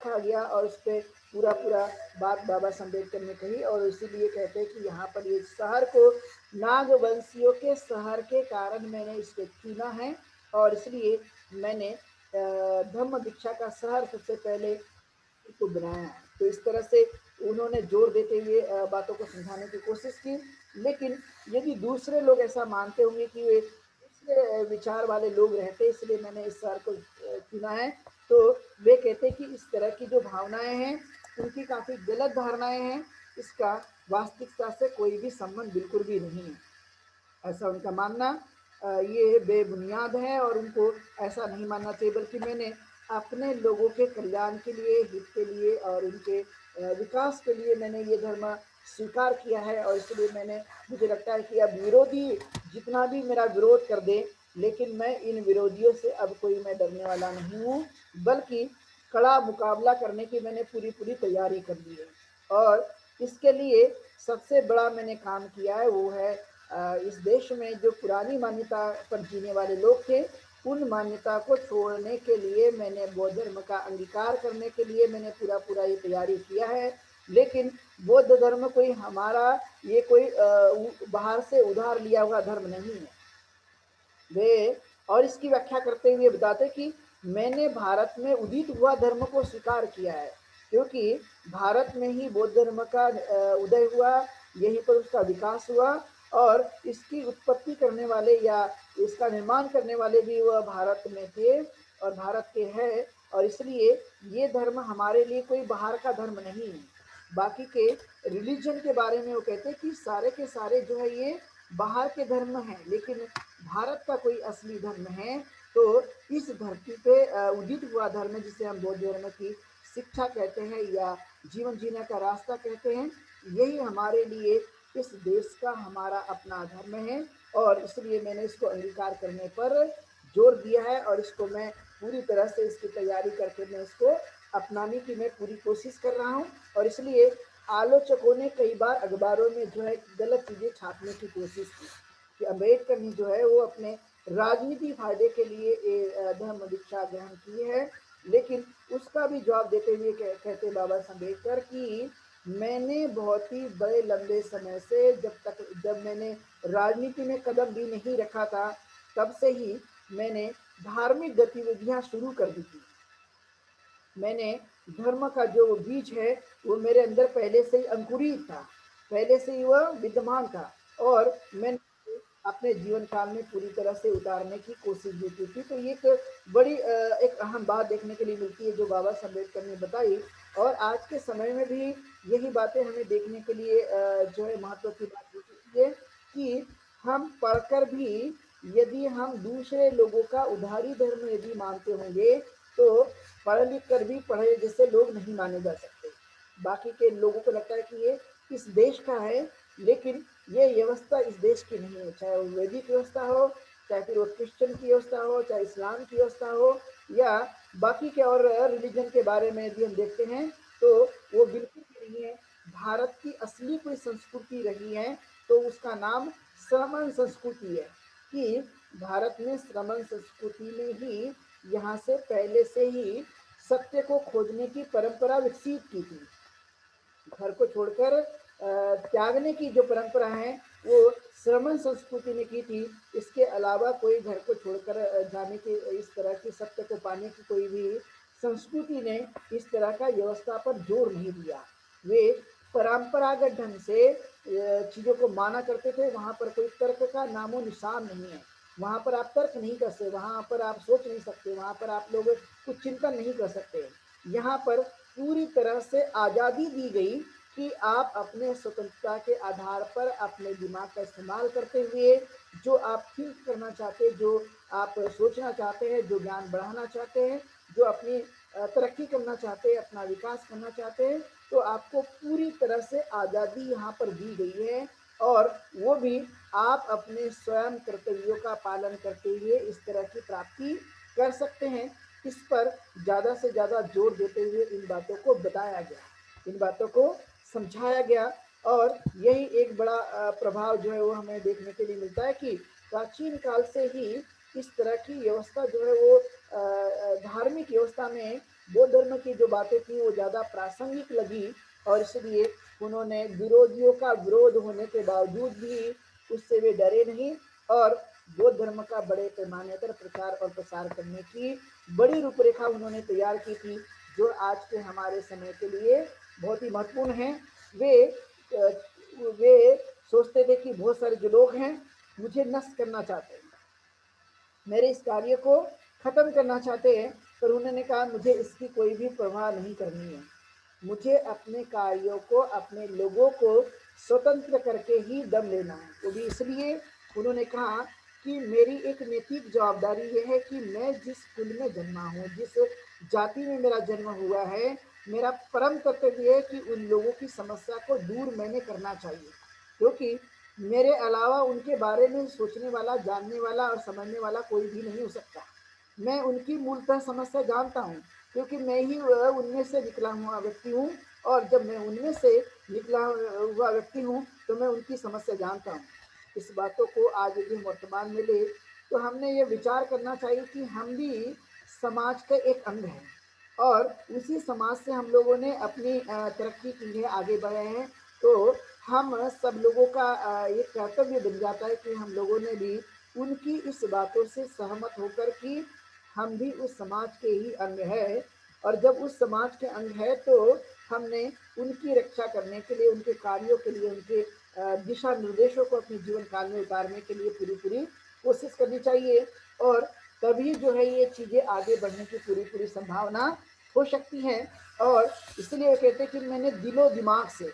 रखा गया और उस पर पूरा पूरा बात बाबा अम्बेडकर ने कही। और इसीलिए कहते हैं कि यहाँ पर ये शहर को नागवंशियों के शहर के कारण मैंने इसको चुना है और इसलिए मैंने धम्म दीक्षा का शहर सबसे पहले को बनाया है। तो इस तरह से उन्होंने जोर देते हुए बातों को समझाने की कोशिश की। लेकिन यदि दूसरे लोग ऐसा मानते होंगे कि वे दूसरे विचार वाले लोग रहते इसलिए मैंने इस शहर को चुना है, तो वे कहते हैं कि इस तरह की जो भावनाएं हैं उनकी काफ़ी गलत धारणाएं हैं, इसका वास्तविकता से कोई भी संबंध बिल्कुल भी नहीं है। ऐसा उनका मानना ये बेबुनियाद है और उनको ऐसा नहीं मानना चाहिए, बल्कि मैंने अपने लोगों के कल्याण के लिए, हित के लिए और उनके विकास के लिए मैंने ये धर्म स्वीकार किया है। और इसलिए मैंने मुझे लगता है कि अब विरोधी जितना भी मेरा विरोध कर दे, लेकिन मैं इन विरोधियों से अब कोई मैं डरने वाला नहीं हूँ, बल्कि कड़ा मुकाबला करने की मैंने पूरी पूरी तैयारी कर ली है। और इसके लिए सबसे बड़ा मैंने काम किया है वो है इस देश में जो पुरानी मान्यता पर जीने वाले लोग थे उन मान्यता को छोड़ने के लिए मैंने बौद्ध धर्म का अंगीकार करने के लिए मैंने पूरा पूरा ये तैयारी किया है। लेकिन बौद्ध धर्म कोई हमारा ये कोई बाहर से उधार लिया हुआ धर्म नहीं है। वे और इसकी व्याख्या करते हुए बताते कि मैंने भारत में उदित हुआ धर्म को स्वीकार किया है, क्योंकि भारत में ही बौद्ध धर्म का उदय हुआ, यहीं पर उसका विकास हुआ और इसकी उत्पत्ति करने वाले या इसका निर्माण करने वाले भी वह भारत में थे और भारत के हैं। और इसलिए ये धर्म हमारे लिए कोई बाहर का धर्म नहीं है। बाकी के रिलीजन के बारे में वो कहते हैं कि सारे के सारे जो है ये बाहर के धर्म हैं, लेकिन भारत का कोई असली धर्म है तो इस धरती पे उदित हुआ धर्म जिसे हम बौद्ध धर्म की शिक्षा कहते हैं या जीवन जीने का रास्ता कहते हैं, यही हमारे लिए इस देश का हमारा अपना धर्म है। और इसलिए मैंने इसको अंगीकार करने पर जोर दिया है और इसको मैं पूरी तरह से इसकी तैयारी करके मैं इसको अपनाने की मैं पूरी कोशिश कर रहा हूँ। और इसलिए आलोचकों ने कई बार अखबारों में जो है गलत चीज़ें छापने की कोशिश की कि अम्बेडकर ने जो है वो अपने राजनीति फायदे के लिए धर्म दीक्षा ग्रहण की है। लेकिन उसका भी जवाब देते हुए कहते बाबा अम्बेडकर कि मैंने बहुत ही बड़े लंबे समय से जब मैंने राजनीति में कदम भी नहीं रखा था तब से ही मैंने धार्मिक गतिविधियां शुरू कर दी थी। मैंने धर्म का जो बीज है वो मेरे अंदर पहले से ही अंकुरित था, पहले से ही वह विद्यमान था और मैंने अपने जीवन काल में पूरी तरह से उतारने की कोशिश भी की थी। तो ये एक बड़ी एक अहम बात देखने के लिए मिलती है जो बाबा अम्बेडकर ने बताई। और आज के समय में भी यही बातें हमें देखने के लिए जो है महत्व की बात होती है कि हम पढ़कर भी यदि हम दूसरे लोगों का उधारी धर्म यदि मानते होंगे तो पढ़ लिख कर भी पढ़े जैसे लोग नहीं माने जा सकते। बाकी के लोगों को लगता है कि ये इस देश का है, लेकिन ये व्यवस्था इस देश की नहीं है। चाहे वो वैदिक व्यवस्था हो, चाहे फिर वो क्रिश्चियन की व्यवस्था हो, चाहे इस्लाम की व्यवस्था हो या बाकी के और रिलीजन के बारे में यदि हम देखते हैं तो वो बिल्कुल भी नहीं है। भारत की असली कोई संस्कृति रही है तो उसका नाम श्रमण संस्कृति है कि भारत में श्रमण संस्कृति में ही यहाँ से पहले से ही सत्य को खोजने की परंपरा विकसित की थी। घर को छोड़कर त्यागने की जो परंपरा है वो श्रमण संस्कृति ने की थी। इसके अलावा कोई घर को छोड़कर जाने की इस तरह की सत्य को पाने की कोई भी संस्कृति ने इस तरह का व्यवस्था पर जोर नहीं दिया। वे परंपरागत ढंग से चीज़ों को माना करते थे। वहाँ पर कोई तर्क का नामो निशान नहीं है। वहाँ पर आप तर्क नहीं कर सकते, वहाँ पर आप सोच नहीं सकते, वहाँ पर आप लोग कुछ चिंतन नहीं कर सकते। यहाँ पर पूरी तरह से आज़ादी दी गई कि आप अपने स्वतंत्रता के आधार पर अपने दिमाग का इस्तेमाल करते हुए जो आप थिंक करना चाहते हैं, जो आप सोचना चाहते हैं, जो ज्ञान बढ़ाना चाहते हैं, जो अपनी तरक्की करना चाहते हैं, अपना विकास करना चाहते हैं, तो आपको पूरी तरह से आज़ादी यहाँ पर दी गई है। और वो भी आप अपने स्वयं कर्तव्यों का पालन करते हुए इस तरह की प्राप्ति कर सकते हैं। इस पर ज़्यादा से ज़्यादा जोर देते हुए इन बातों को बताया गया, इन बातों को समझाया गया। और यही एक बड़ा प्रभाव जो है वो हमें देखने के लिए मिलता है कि प्राचीन काल से ही इस तरह की व्यवस्था जो है वो धार्मिक व्यवस्था में बौद्ध धर्म की जो बातें थी वो ज़्यादा प्रासंगिक लगी, और इसलिए उन्होंने विरोधियों का विरोध होने के बावजूद भी उससे वे डरे नहीं, और बौद्ध धर्म का बड़े पैमाने पर प्रचार और प्रसार करने की बड़ी रूपरेखा उन्होंने तैयार की थी, जो आज के हमारे समय के लिए बहुत ही महत्वपूर्ण है। वे सोचते थे कि बहुत सारे जो लोग हैं मुझे नष्ट करना चाहते हैं, मेरे इस कार्य को खत्म करना चाहते हैं, पर उन्होंने कहा मुझे इसकी कोई भी परवाह नहीं करनी है, मुझे अपने कार्यों को, अपने लोगों को स्वतंत्र करके ही दम लेना है। वो भी इसलिए उन्होंने कहा कि मेरी एक नैतिक जवाबदारी ये है कि मैं जिस कुल में जन्मा हूँ, जिस जाति में मेरा जन्म हुआ है, मेरा परम कर्तव्य है कि उन लोगों की समस्या को दूर मैंने करना चाहिए, क्योंकि मेरे अलावा उनके बारे में सोचने वाला, जानने वाला और समझने वाला कोई भी नहीं हो सकता। मैं उनकी मूलतः समस्या जानता हूँ, क्योंकि मैं ही उनमें से निकला हुआ व्यक्ति हूँ, और जब मैं उनमें से निकला हुआ व्यक्ति हूँ तो मैं उनकी समस्या जानता हूँ। इस बातों को आज यदि वर्तमान में ले तो हमने ये विचार करना चाहिए कि हम भी समाज का एक अंग हैं, और उसी समाज से हम लोगों ने अपनी तरक्की की है, आगे बढ़े हैं, तो हम सब लोगों का ये कर्तव्य बन जाता है कि हम लोगों ने भी उनकी इस बातों से सहमत होकर कि हम भी उस समाज के ही अंग है, और जब उस समाज के अंग है तो हमने उनकी रक्षा करने के लिए, उनके कार्यों के लिए, उनके दिशा निर्देशों को अपने जीवन काल में उतारने के लिए पूरी पूरी कोशिश करनी चाहिए, और तभी जो है ये चीज़ें आगे बढ़ने की पूरी पूरी संभावना हो सकती है। और इसलिए वो कहते हैं कि मैंने दिलो दिमाग से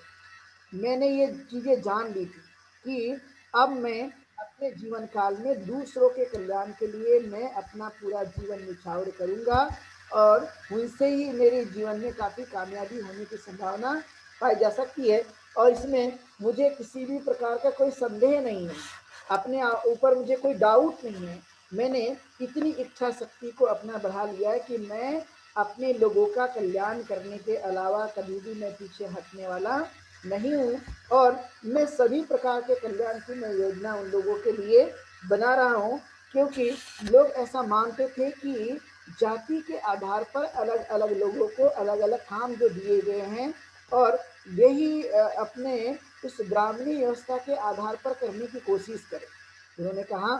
मैंने ये चीज़ें जान ली थी कि अब मैं अपने जीवन काल में दूसरों के कल्याण के लिए मैं अपना पूरा जीवन निछावर करूँगा, और उनसे ही मेरे जीवन में काफ़ी कामयाबी होने की संभावना पाई जा सकती है, और इसमें मुझे किसी भी प्रकार का कोई संदेह नहीं है, अपने ऊपर मुझे कोई डाउट नहीं है। मैंने इतनी इच्छा शक्ति को अपना बढ़ा लिया है कि मैं अपने लोगों का कल्याण करने के अलावा कभी भी मैं पीछे हटने वाला नहीं हूँ, और मैं सभी प्रकार के कल्याण की मैं योजना उन लोगों के लिए बना रहा हूँ, क्योंकि लोग ऐसा मानते थे कि जाति के आधार पर अलग अलग लोगों को अलग अलग काम जो दिए गए हैं, और यही अपने उस ब्राह्मणी व्यवस्था के आधार पर करने की कोशिश करें। उन्होंने कहा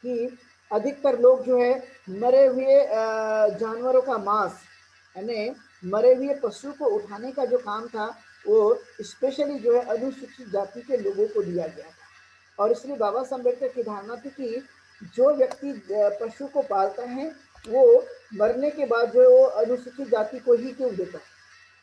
कि अधिकतर लोग जो है मरे हुए जानवरों का मांस, यानी मरे हुए पशु को उठाने का जो काम था वो स्पेशली जो है अनुसूचित जाति के लोगों को दिया गया था, और इसलिए बाबा साहब अम्बेडकर की धारणा थी कि जो व्यक्ति पशु को पालता है वो मरने के बाद जो है वो अनुसूचित जाति को ही क्यों देता है,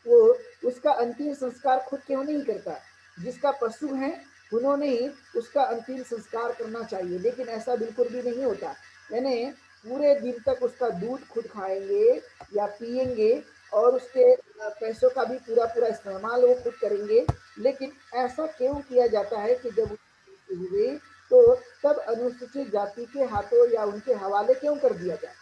वो उसका अंतिम संस्कार खुद क्यों नहीं करता, जिसका पशु है उन्होंने ही उसका अंतिम संस्कार करना चाहिए, लेकिन ऐसा बिल्कुल भी नहीं होता। यानी पूरे दिन तक उसका दूध खुद खाएंगे या पिएंगे, और उसके पैसों का भी पूरा पूरा इस्तेमाल वो खुद करेंगे, लेकिन ऐसा क्यों किया जाता है कि जब उसकी मृत्यु हुई तो तब अनुसूचित जाति के हाथों या उनके हवाले क्यों कर दिया जाए।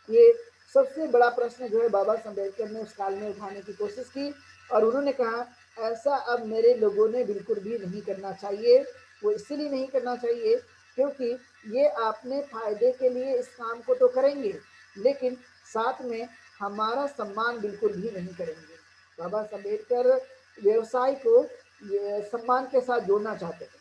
ये सबसे बड़ा प्रश्न जो है बाबा साहब अम्बेडकर ने उस काल में उठाने की कोशिश की, और उन्होंने कहा ऐसा अब मेरे लोगों ने बिल्कुल भी नहीं करना चाहिए। वो इसलिए नहीं करना चाहिए क्योंकि ये अपने फायदे के लिए इस काम को तो करेंगे, लेकिन साथ में हमारा सम्मान बिल्कुल भी नहीं करेंगे। बाबा साहब अम्बेडकर व्यवसाय को ये सम्मान के साथ जोड़ना चाहते थे।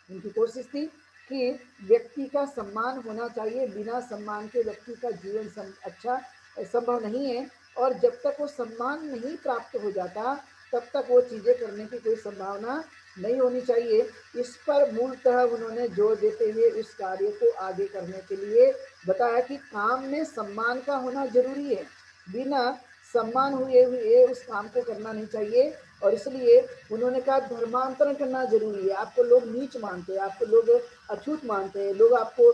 उनकी कोशिश थी कि व्यक्ति का सम्मान होना चाहिए, बिना सम्मान के व्यक्ति का जीवन अच्छा संभव नहीं है, और जब तक वो सम्मान नहीं प्राप्त हो जाता तब तक वो चीज़ें करने की कोई संभावना नहीं होनी चाहिए। इस पर मूलतः उन्होंने जोर देते हुए इस कार्य को आगे करने के लिए बताया कि काम में सम्मान का होना जरूरी है, बिना सम्मान हुए हुए उस काम को करना नहीं चाहिए, और इसलिए उन्होंने कहा धर्मांतरण करना जरूरी है। आपको लोग नीच मानते हैं, आपको लोग अछूत मानते हैं, लोग आपको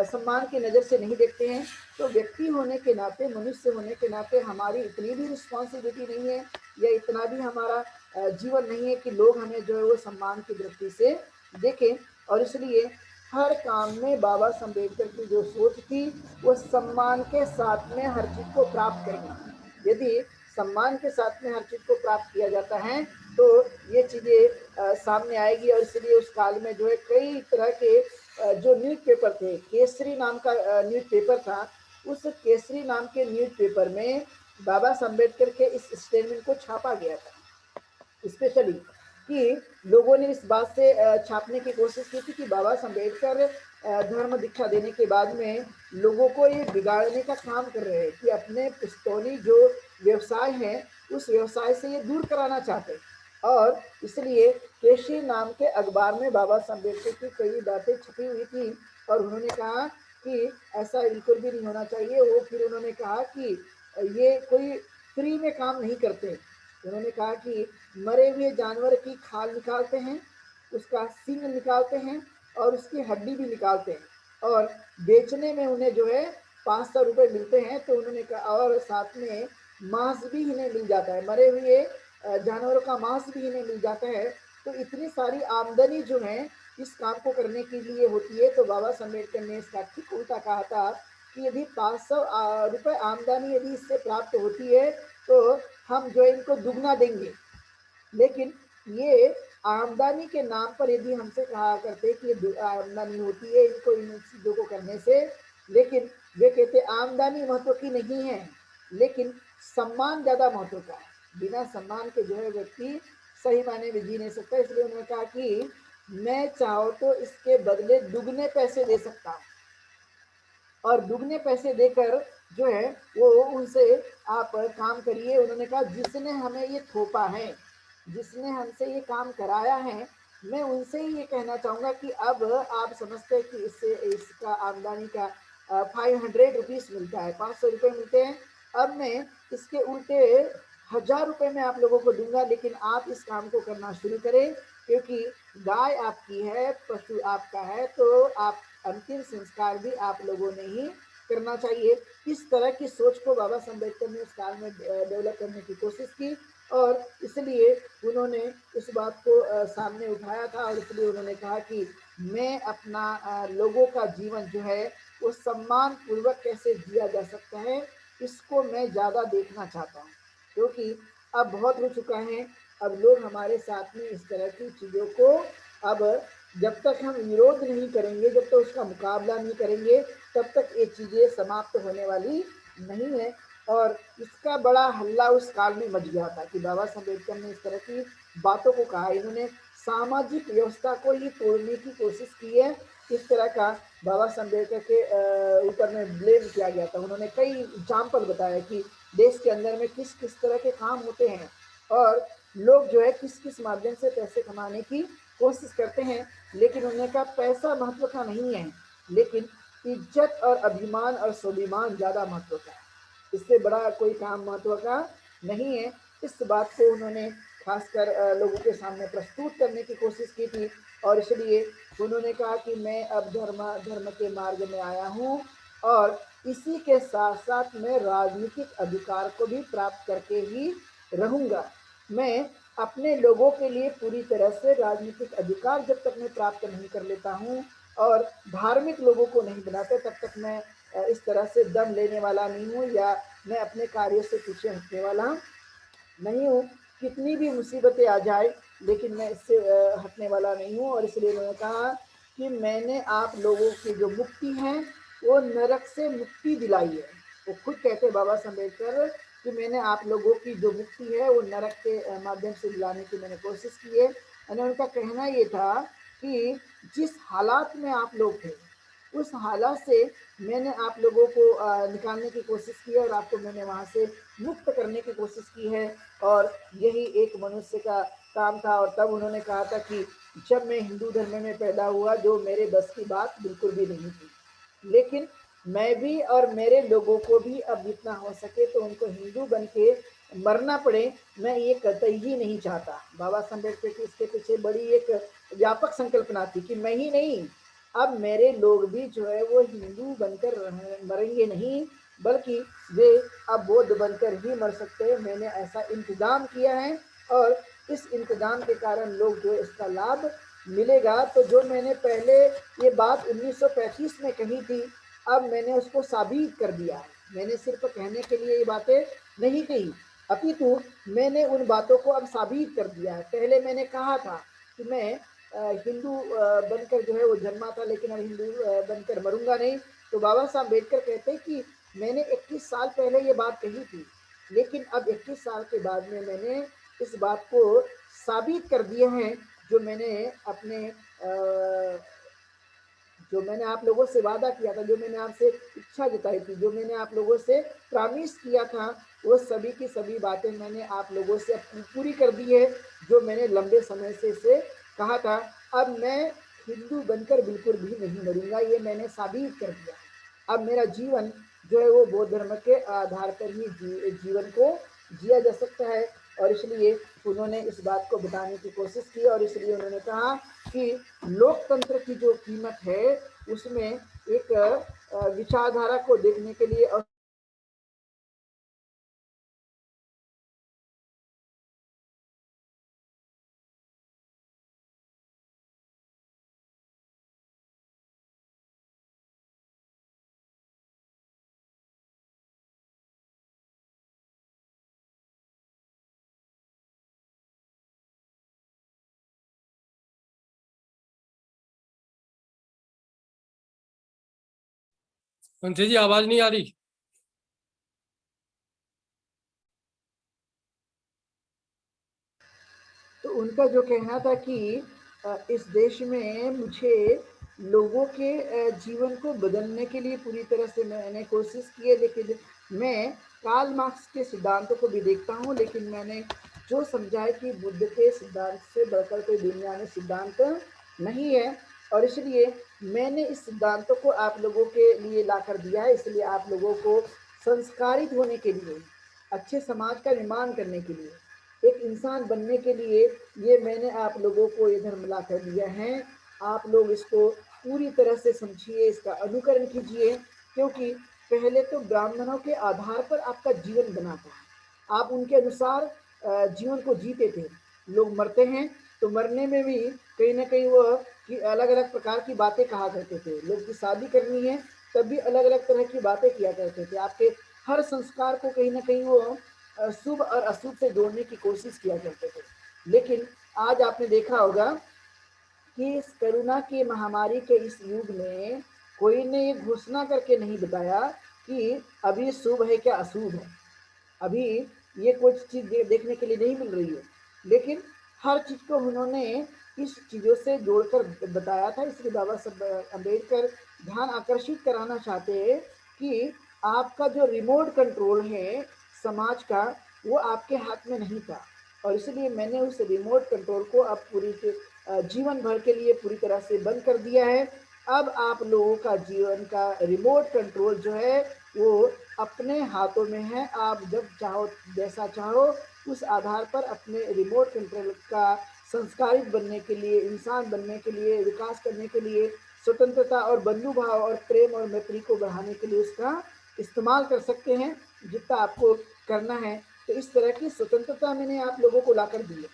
सम्मान की नज़र से नहीं देखते हैं, तो व्यक्ति होने के नाते, मनुष्य होने के नाते हमारी इतनी भी रिस्पॉन्सिबिलिटी नहीं है या इतना भी हमारा जीवन नहीं है कि लोग हमें जो है वो सम्मान की दृष्टि से देखें, और इसलिए हर काम में बाबा साहब अम्बेडकर की जो सोच थी वो सम्मान के साथ में हर चीज़ को प्राप्त करना। यदि सम्मान के साथ में हर चीज़ को प्राप्त किया जाता है तो ये चीज़ें सामने आएगी, और इसलिए उस काल में जो है कई तरह के जो न्यूज़पेपर थे, केसरी नाम का न्यूज़पेपर था, उस केसरी नाम के न्यूज़पेपर में बाबा साहब अम्बेडकर के इस स्टेटमेंट को छापा गया था, स्पेशली कि लोगों ने इस बात से छापने की कोशिश की थी कि बाबा साहब अम्बेडकर धर्म दीक्षा देने के बाद में लोगों को ये बिगाड़ने का काम कर रहे हैं कि अपने पुस्तौली जो व्यवसाय है उस व्यवसाय से ये दूर कराना चाहते हैं। और इसलिए केसरी नाम के अखबार में बाबा साहब अम्बेडकर की कई बातें छपी हुई थी और उन्होंने कहा कि ऐसा बिल्कुल भी नहीं होना चाहिए। वो फिर उन्होंने कहा कि ये कोई फ्री में काम नहीं करते। उन्होंने कहा कि मरे हुए जानवर की खाल निकालते हैं, उसका सींग निकालते हैं और उसकी हड्डी भी निकालते हैं और बेचने में उन्हें जो है 500 रुपये मिलते हैं। तो उन्होंने कहा और साथ में मांस भी इन्हें मिल जाता है, मरे हुए जानवरों का मांस भी इन्हें मिल जाता है। तो इतनी सारी आमदनी जो है इस काम को करने के लिए होती है। तो बाबा साहब अम्बेडकर ने इसका ठीक उल्टा कहा था कि यदि 500 रुपये आमदनी यदि इससे प्राप्त होती है तो हम जो है इनको दुगना देंगे। लेकिन ये आमदनी के नाम पर यदि हमसे कहा करते कि आमदनी होती है इनको इन चीज़ों को करने से, लेकिन वे कहते आमदनी महत्व की नहीं है, लेकिन सम्मान ज़्यादा महत्व का है। बिना सम्मान के जो है व्यक्ति सही मायने में जी नहीं सकता। इसलिए उन्होंने कहा कि मैं चाहो तो इसके बदले दुगने पैसे दे सकता हूँ और दुगने पैसे देकर जो है वो उनसे आप काम करिए। उन्होंने कहा जिसने हमें ये थोपा है, जिसने हमसे ये काम कराया है, मैं उनसे ही ये कहना चाहूँगा कि अब आप समझते हैं कि इससे इसका आमदनी का 500 रुपीज़ मिलता है, 500 रुपये मिलते हैं। अब मैं इसके उल्टे 1000 रुपये में आप लोगों को दूंगा, लेकिन आप इस काम को करना शुरू करें क्योंकि गाय आपकी है, पशु आपका है, तो आप अंतिम संस्कार भी आप लोगों ने ही करना चाहिए। इस तरह की सोच को बाबा साहब अम्बेडकर ने उस काल में डेवलप करने की कोशिश की और इसलिए उन्होंने उस बात को सामने उठाया था और इसलिए उन्होंने कहा कि मैं अपना लोगों का जीवन जो है वो सम्मान पूर्वक कैसे जिया जा सकता है, इसको मैं ज़्यादा देखना चाहता हूँ। क्योंकि अब बहुत हो चुका है, अब लोग हमारे साथ में इस तरह की चीज़ों को अब जब तक हम विरोध नहीं करेंगे, जब तक उसका मुकाबला नहीं करेंगे, तब तक ये चीज़ें समाप्त होने वाली नहीं है। और इसका बड़ा हल्ला उस काल में मच गया था कि बाबा साहब अम्बेडकर ने इस तरह की बातों को कहा। इन्होंने सामाजिक व्यवस्था को ही तोड़ने की कोशिश की है। इस तरह का बाबा साहब अम्बेडकर के ऊपर में ब्लेम किया गया था। उन्होंने कई एग्जाम्पल बताया कि देश के अंदर में किस किस तरह के काम होते हैं और लोग जो है किस किस माध्यम से पैसे कमाने की कोशिश करते हैं। लेकिन उन्होंने कहा पैसा महत्व का नहीं है, लेकिन इज्जत और अभिमान और स्वाभिमान ज़्यादा महत्व का है। इससे बड़ा कोई काम महत्व का नहीं है। इस बात को उन्होंने खासकर लोगों के सामने प्रस्तुत करने की कोशिश की थी और इसलिए उन्होंने कहा कि मैं अब धर्म के मार्ग में आया हूँ और इसी के साथ साथ मैं राजनीतिक अधिकार को भी प्राप्त करके ही रहूँगा। मैं अपने लोगों के लिए पूरी तरह से राजनीतिक अधिकार जब तक मैं प्राप्त नहीं कर लेता हूँ और धार्मिक लोगों को नहीं बनाता, तब तक मैं इस तरह से दम लेने वाला नहीं हूँ या मैं अपने कार्यों से पीछे हटने वाला नहीं हूँ। कितनी भी मुसीबतें आ जाए लेकिन मैं इससे हटने वाला नहीं हूँ। और इसलिए उन्होंने कहा कि मैंने आप लोगों की जो मुक्ति है वो नरक से मुक्ति दिलाई है। वो खुद कहते हैं बाबा साहब अम्बेडकर कि मैंने आप लोगों की जो मुक्ति है वो नरक के माध्यम से दिलाने की मैंने कोशिश की है। और उनका कहना ये था कि जिस हालात में आप लोग थे उस हालात से मैंने आप लोगों को निकालने की कोशिश की है और आपको मैंने वहाँ से मुक्त करने की कोशिश की है और यही एक मनुष्य का काम था। और तब उन्होंने कहा था कि जब मैं हिंदू धर्म में पैदा हुआ जो मेरे बस की बात बिल्कुल भी नहीं थी, लेकिन मैं भी और मेरे लोगों को भी अब जितना हो सके तो उनको हिंदू बन के मरना पड़े, मैं ये कतई ही नहीं चाहता। बाबा साहब अम्बेडकर की इसके पीछे बड़ी एक व्यापक संकल्पना थी कि मैं ही नहीं, अब मेरे लोग भी जो है वो हिंदू बनकर मरेंगे नहीं, बल्कि वे अब बौद्ध बनकर ही मर सकते हैं। मैंने ऐसा इंतजाम किया है और इस इंतजाम के कारण लोग जो इसका लाभ मिलेगा। तो जो मैंने पहले ये बात 1935 में कही थी, अब मैंने उसको साबित कर दिया है। मैंने सिर्फ कहने के लिए ये बातें नहीं कही, अपितु मैंने उन बातों को अब साबित कर दिया है। पहले मैंने कहा था कि मैं हिंदू बनकर जो है वो जन्मा था, लेकिन अब हिंदू बनकर मरूंगा नहीं। तो बाबा साहब अम्बेडकर कहते हैं कि मैंने 21 साल पहले ये बात कही थी, लेकिन अब 21 साल के बाद में मैंने इस बात को साबित कर दिया है, जो मैंने अपने जो मैंने आप लोगों से वादा किया था, जो मैंने आपसे इच्छा जताई थी, जो मैंने आप लोगों से प्रॉमिस किया था, वो सभी की सभी बातें मैंने आप लोगों से पूरी कर दी है, जो मैंने लंबे समय से इसे कहा था। अब मैं हिंदू बनकर बिल्कुल भी नहीं मरूंगा, ये मैंने साबित कर दिया। अब मेरा जीवन जो है वो बौद्ध धर्म के आधार पर ही जीवन को जिया जा सकता है। और इसलिए उन्होंने इस बात को बताने की कोशिश की, और इसलिए उन्होंने कहा कि लोकतंत्र की जो कीमत है उसमें एक विचारधारा को देखने के लिए और पंथी जी आवाज नहीं आ रही। तो उनका जो कहना था कि इस देश में मुझे लोगों के जीवन को बदलने के लिए पूरी तरह से मैंने कोशिश की है, लेकिन मैं कार्ल मार्क्स के सिद्धांतों को भी देखता हूँ, लेकिन मैंने जो समझा है कि बुद्ध के सिद्धांत से बढ़कर कोई दुनिया में सिद्धांत नहीं है, और इसलिए मैंने इस सिद्धांतों को आप लोगों के लिए ला कर दिया है। इसलिए आप लोगों को संस्कारित होने के लिए, अच्छे समाज का निर्माण करने के लिए, एक इंसान बनने के लिए ये मैंने आप लोगों को ये धर्म ला कर दिया है। आप लोग इसको पूरी तरह से समझिए, इसका अनुकरण कीजिए, क्योंकि पहले तो ब्राह्मणों के आधार पर आपका जीवन बना था, आप उनके अनुसार जीवन को जीते थे। लोग मरते हैं तो मरने में भी कहीं ना कहीं वो कि अलग अलग प्रकार की बातें कहा करते थे। लोग की शादी करनी है तब भी अलग अलग तरह की बातें किया करते थे। आपके हर संस्कार को कहीं ना कहीं वो शुभ और अशुभ से जोड़ने की कोशिश किया करते थे। लेकिन आज आपने देखा होगा कि इस कोरोना की महामारी के इस युग में कोई ने ये घोषणा करके नहीं बताया कि अभी शुभ है क्या अशुभ है। अभी ये कुछ चीज देखने के लिए नहीं मिल रही है, लेकिन हर चीज को उन्होंने इस चीजों से जोड़कर बताया था। इसलिए बाबा साहब अम्बेडकर ध्यान आकर्षित कराना चाहते हैं कि आपका जो रिमोट कंट्रोल है समाज का, वो आपके हाथ में नहीं था, और इसलिए मैंने उस रिमोट कंट्रोल को अब जीवन भर के लिए पूरी तरह से बंद कर दिया है। अब आप लोगों का जीवन का रिमोट कंट्रोल जो है वो अपने हाथों में है। आप जब चाहो जैसा चाहो उस आधार पर अपने रिमोट कंट्रोल का संस्कारित बनने के लिए, इंसान बनने के लिए, विकास करने के लिए, स्वतंत्रता और बंधु भाव और प्रेम और मैत्री को बढ़ाने के लिए उसका इस्तेमाल कर सकते हैं जितना आपको करना है। तो इस तरह की स्वतंत्रता मैंने आप लोगों को लाकर दी है,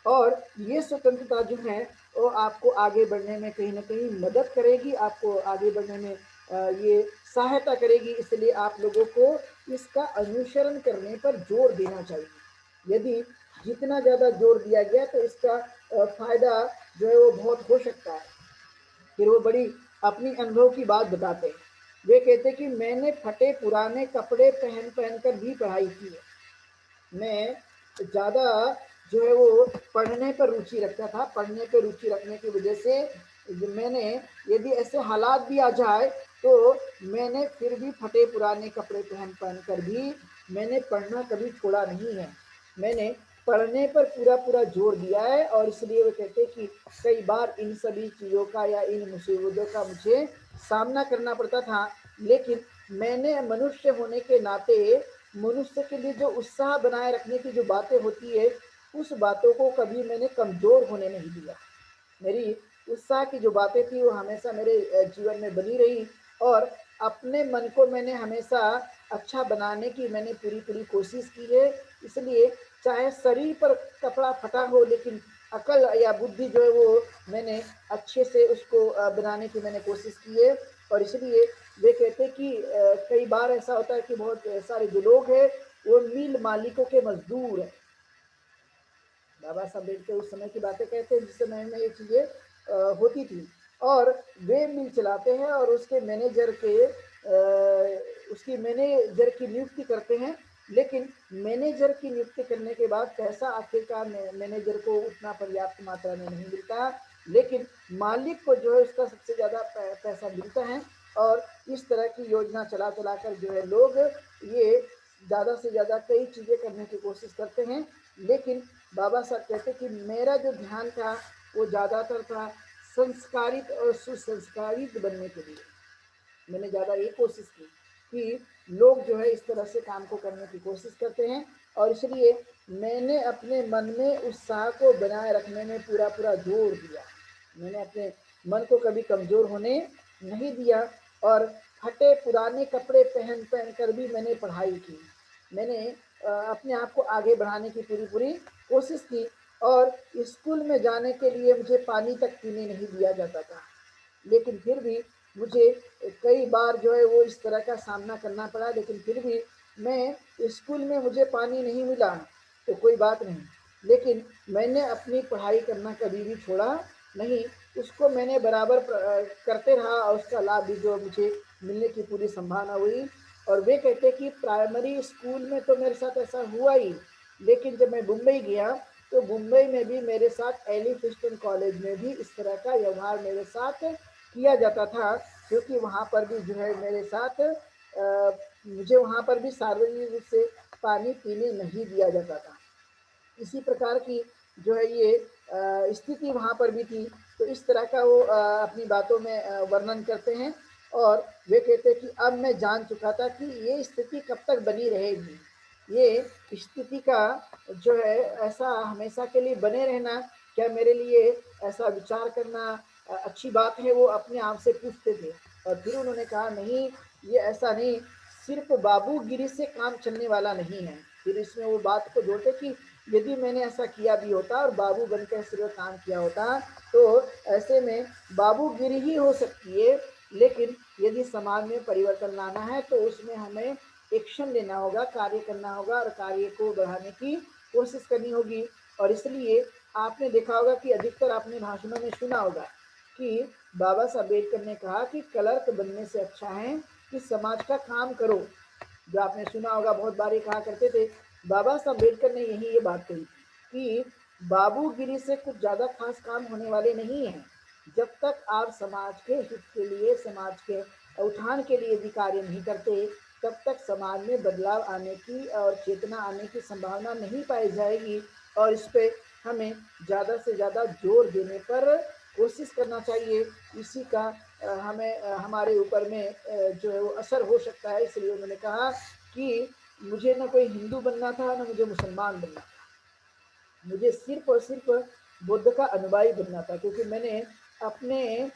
और ये स्वतंत्रता जो है वो आपको आगे बढ़ने में कहीं ना कहीं मदद करेगी, आपको आगे बढ़ने में ये सहायता करेगी। इसलिए आप लोगों को इसका अनुसरण करने पर जोर देना चाहिए। यदि जितना ज़्यादा जोर दिया गया तो इसका फायदा जो है वो बहुत हो सकता है। फिर वो बड़ी अपनी अनुभव की बात बताते हैं। वे कहते कि मैंने फटे पुराने कपड़े पहन पहन कर भी पढ़ाई की है। मैं ज़्यादा जो है वो पढ़ने पर रुचि रखता था। पढ़ने पर रुचि रखने की वजह से मैंने, यदि ऐसे हालात भी आ जाए तो मैंने फिर भी फटे पुराने कपड़े पहन पहन कर भी मैंने पढ़ना कभी छोड़ा नहीं है। मैंने पढ़ने पर पूरा पूरा जोर दिया है, और इसलिए वो कहते हैं कि कई बार इन सभी चीज़ों का या इन मुसीबतों का मुझे सामना करना पड़ता था, लेकिन मैंने मनुष्य होने के नाते मनुष्य के लिए जो उत्साह बनाए रखने की जो बातें होती है उस बातों को कभी मैंने कमज़ोर होने नहीं दिया। मेरी उत्साह की जो बातें थी वो हमेशा मेरे जीवन में बनी रही, और अपने मन को मैंने हमेशा अच्छा बनाने की मैंने पूरी पूरी कोशिश की है। इसलिए चाहे शरीर पर कपड़ा फटा हो, लेकिन अकल या बुद्धि जो है वो मैंने अच्छे से उसको बनाने की मैंने कोशिश की है। और इसलिए वे कहते हैं कि कई बार ऐसा होता है कि बहुत सारे जो लोग हैं वो मिल मालिकों के मजदूर हैं। बाबा साहब अम्बेडकर उस समय की बातें कहते हैं जिस समय में ये चीज़ें होती थी, और वे मिल चलाते हैं और उसके मैनेजर के उसकी मैनेजर की नियुक्ति करते हैं, लेकिन मैनेजर की नियुक्ति करने के बाद पैसा आखिरकार मैनेजर को उतना पर्याप्त मात्रा में नहीं मिलता, लेकिन मालिक को जो है उसका सबसे ज़्यादा पैसा मिलता है। और इस तरह की योजना चला चला कर जो है लोग ये ज़्यादा से ज़्यादा कई चीज़ें करने की कोशिश करते हैं, लेकिन बाबा साहब कहते कि मेरा जो ध्यान था वो ज़्यादातर था संस्कारित और सुसंस्कारित बनने के लिए। मैंने ज़्यादा ये कोशिश की कि लोग जो है इस तरह से काम को करने की कोशिश करते हैं, और इसलिए मैंने अपने मन में उत्साह को बनाए रखने में पूरा पूरा जोर दिया। मैंने अपने मन को कभी कमज़ोर होने नहीं दिया, और फटे पुराने कपड़े पहन पहन कर भी मैंने पढ़ाई की। मैंने अपने आप को आगे बढ़ाने की पूरी पूरी कोशिश की, और स्कूल में जाने के लिए मुझे पानी तक पीने नहीं दिया जाता था, लेकिन फिर भी मुझे कई बार जो है वो इस तरह का सामना करना पड़ा, लेकिन फिर भी मैं स्कूल में मुझे पानी नहीं मिला तो कोई बात नहीं, लेकिन मैंने अपनी पढ़ाई करना कभी भी छोड़ा नहीं। उसको मैंने बराबर करते रहा, और उसका लाभ भी जो मुझे मिलने की पूरी संभावना हुई। और वे कहते कि प्राइमरी स्कूल में तो मेरे साथ ऐसा हुआ ही, लेकिन जब मैं मुंबई गया तो मुंबई में भी मेरे साथ एलिफिस्टन कॉलेज में भी इस तरह का व्यवहार मेरे साथ किया जाता था, क्योंकि वहाँ पर भी जो है मेरे साथ मुझे वहाँ पर भी सार्वजनिक रूप से पानी पीने नहीं दिया जाता था। इसी प्रकार की जो है ये स्थिति वहाँ पर भी थी। तो इस तरह का वो अपनी बातों में वर्णन करते हैं, और वे कहते हैं कि अब मैं जान चुका था कि ये स्थिति कब तक बनी रहेगी। ये स्थिति का जो है ऐसा हमेशा के लिए बने रहना क्या मेरे लिए ऐसा विचार करना अच्छी बात है, वो अपने आप से पूछते थे। और फिर उन्होंने कहा नहीं, ये ऐसा नहीं, सिर्फ बाबूगिरी से काम चलने वाला नहीं है। फिर इसमें वो बात को जोड़ते कि यदि मैंने ऐसा किया भी होता और बाबू बनकर सिर्फ काम किया होता, तो ऐसे में बाबूगिरी ही हो सकती है, लेकिन यदि समाज में परिवर्तन लाना है तो उसमें हमें एक्शन लेना होगा, कार्य करना होगा, और कार्य को बढ़ाने की कोशिश करनी होगी। और इसलिए आपने देखा होगा कि अधिकतर आपने भाषणों में सुना होगा कि बाबा साहब अम्बेडकर ने कहा कि क्लर्क बनने से अच्छा है कि समाज का काम करो। जो आपने सुना होगा, बहुत बार ये कहा करते थे। बाबा साहब अम्बेडकर ने यही ये बात कही कि बाबूगिरी से कुछ ज़्यादा खास काम होने वाले नहीं हैं। जब तक आप समाज के हित के लिए, समाज के उत्थान के लिए यदि कार्य नहीं करते, तब तक समाज में बदलाव आने की और चेतना आने की संभावना नहीं पाई जाएगी। और इस पे हमें ज़्यादा से ज़्यादा जोर देने पर कोशिश करना चाहिए। इसी का हमें हमारे ऊपर में जो है वो असर हो सकता है। इसलिए उन्होंने कहा कि मुझे ना कोई हिंदू बनना था, ना मुझे मुसलमान बनना था, मुझे सिर्फ और सिर्फ बुद्ध का अनुयायी बनना था, क्योंकि मैंने अपने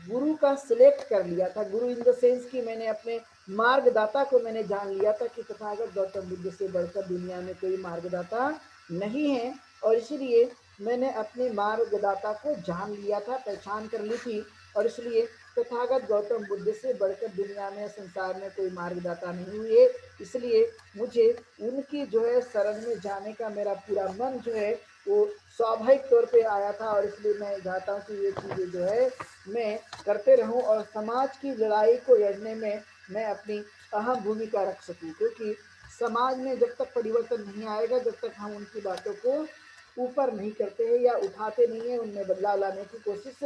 गुरु का सिलेक्ट कर लिया था। गुरु इन द सेंस कि मैंने अपने मार्गदाता को मैंने जान लिया था कि तथागत गौतम बुद्ध से बढ़कर दुनिया में कोई मार्गदाता नहीं है। और इसीलिए मैंने अपने मार्गदाता को जान लिया था, पहचान कर ली थी, और इसलिए तथागत गौतम बुद्ध से बढ़कर दुनिया में, संसार में कोई मार्गदाता नहीं हुए। इसलिए मुझे उनकी जो है शरण में जाने का मेरा पूरा मन जो है वो स्वाभाविक तौर पे आया था, और इसलिए मैं चाहता हूँ कि ये चीज़ें जो है मैं करते रहूँ, और समाज की लड़ाई को लड़ने में मैं अपनी अहम भूमिका रख सकूँ। क्योंकि समाज में जब तक परिवर्तन नहीं आएगा, जब तक हम उनकी बातों को ऊपर नहीं करते हैं या उठाते नहीं हैं, उनमें बदलाव लाने की कोशिश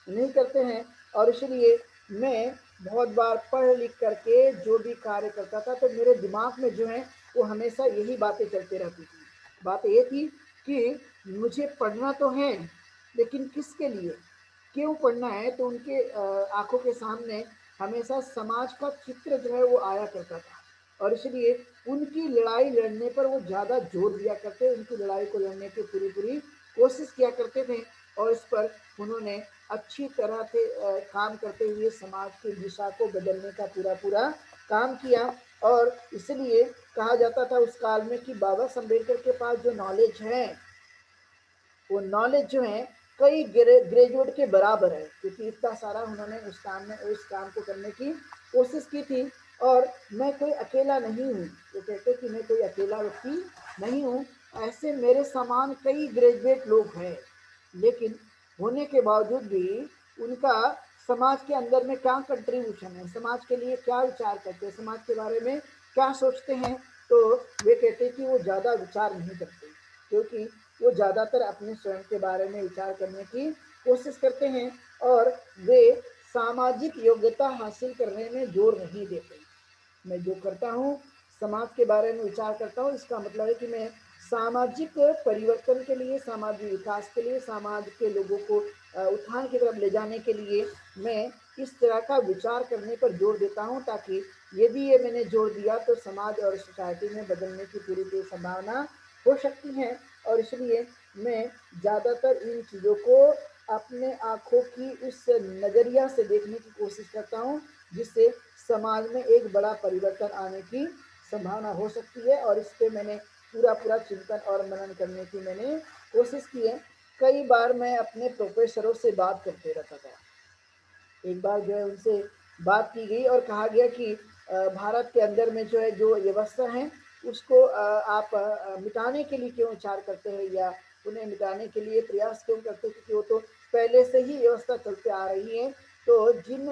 नहीं करते हैं। और इसलिए मैं बहुत बार पढ़ लिख करके जो भी कार्य करता था, तो मेरे दिमाग में जो है वो हमेशा यही बातें चलती रहती थी। बात ये थी कि मुझे पढ़ना तो है, लेकिन किसके लिए, क्यों पढ़ना है। तो उनके आंखों के सामने हमेशा समाज का चित्र जो है वो आया करता था, और इसलिए उनकी लड़ाई लड़ने पर वो ज़्यादा जोर दिया करते, उनकी लड़ाई को लड़ने की पूरी पूरी कोशिश किया करते थे। और इस पर उन्होंने अच्छी तरह से काम करते हुए समाज की दिशा को बदलने का पूरा पूरा काम किया। और इसलिए कहा जाता था उस काल में कि बाबा साहब अम्बेडकर के पास जो नॉलेज है, वो नॉलेज जो है कई ग्रेजुएट के बराबर है, क्योंकि इतना सारा उन्होंने उस काम को करने की कोशिश की थी। और मैं कोई अकेला नहीं हूँ, वो कहते कि मैं कोई अकेला व्यक्ति नहीं हूँ, ऐसे मेरे समान कई ग्रेजुएट लोग हैं, लेकिन होने के बावजूद भी उनका समाज के अंदर में क्या कंट्रीब्यूशन है, समाज के लिए क्या विचार करते हैं, समाज के बारे में क्या सोचते हैं, तो वे कहते हैं कि वो ज़्यादा विचार नहीं करते, क्योंकि वो ज़्यादातर अपने स्वयं के बारे में विचार करने की कोशिश करते हैं और वे सामाजिक योग्यता हासिल करने में जोर नहीं देते। मैं जो करता हूँ, समाज के बारे में विचार करता हूँ, इसका मतलब है कि मैं सामाजिक परिवर्तन के लिए, सामाजिक विकास के लिए, समाज के लोगों को उत्थान की तरफ ले जाने के लिए मैं इस तरह का विचार करने पर जोर देता हूँ, ताकि यदि ये मैंने जोर दिया तो समाज और सोसाइटी में बदलने की पूरी पूरी संभावना हो सकती है। और इसलिए मैं ज़्यादातर इन चीज़ों को अपने आँखों की उस नज़रिया से देखने की कोशिश करता हूँ, जिससे समाज में एक बड़ा परिवर्तन आने की संभावना हो सकती है। और इस पे मैंने पूरा चिंतन और मनन करने की मैंने कोशिश की है। कई बार मैं अपने प्रोफेसरों से बात करते रहता था। एक बार जो है उनसे बात की गई और कहा गया कि भारत के अंदर में जो है जो व्यवस्था है उसको आप मिटाने के लिए क्यों विचार करते हैं, या उन्हें मिटाने के लिए प्रयास क्यों करते हैं, क्योंकि वो तो पहले से ही व्यवस्था चलते आ रही है। तो जिन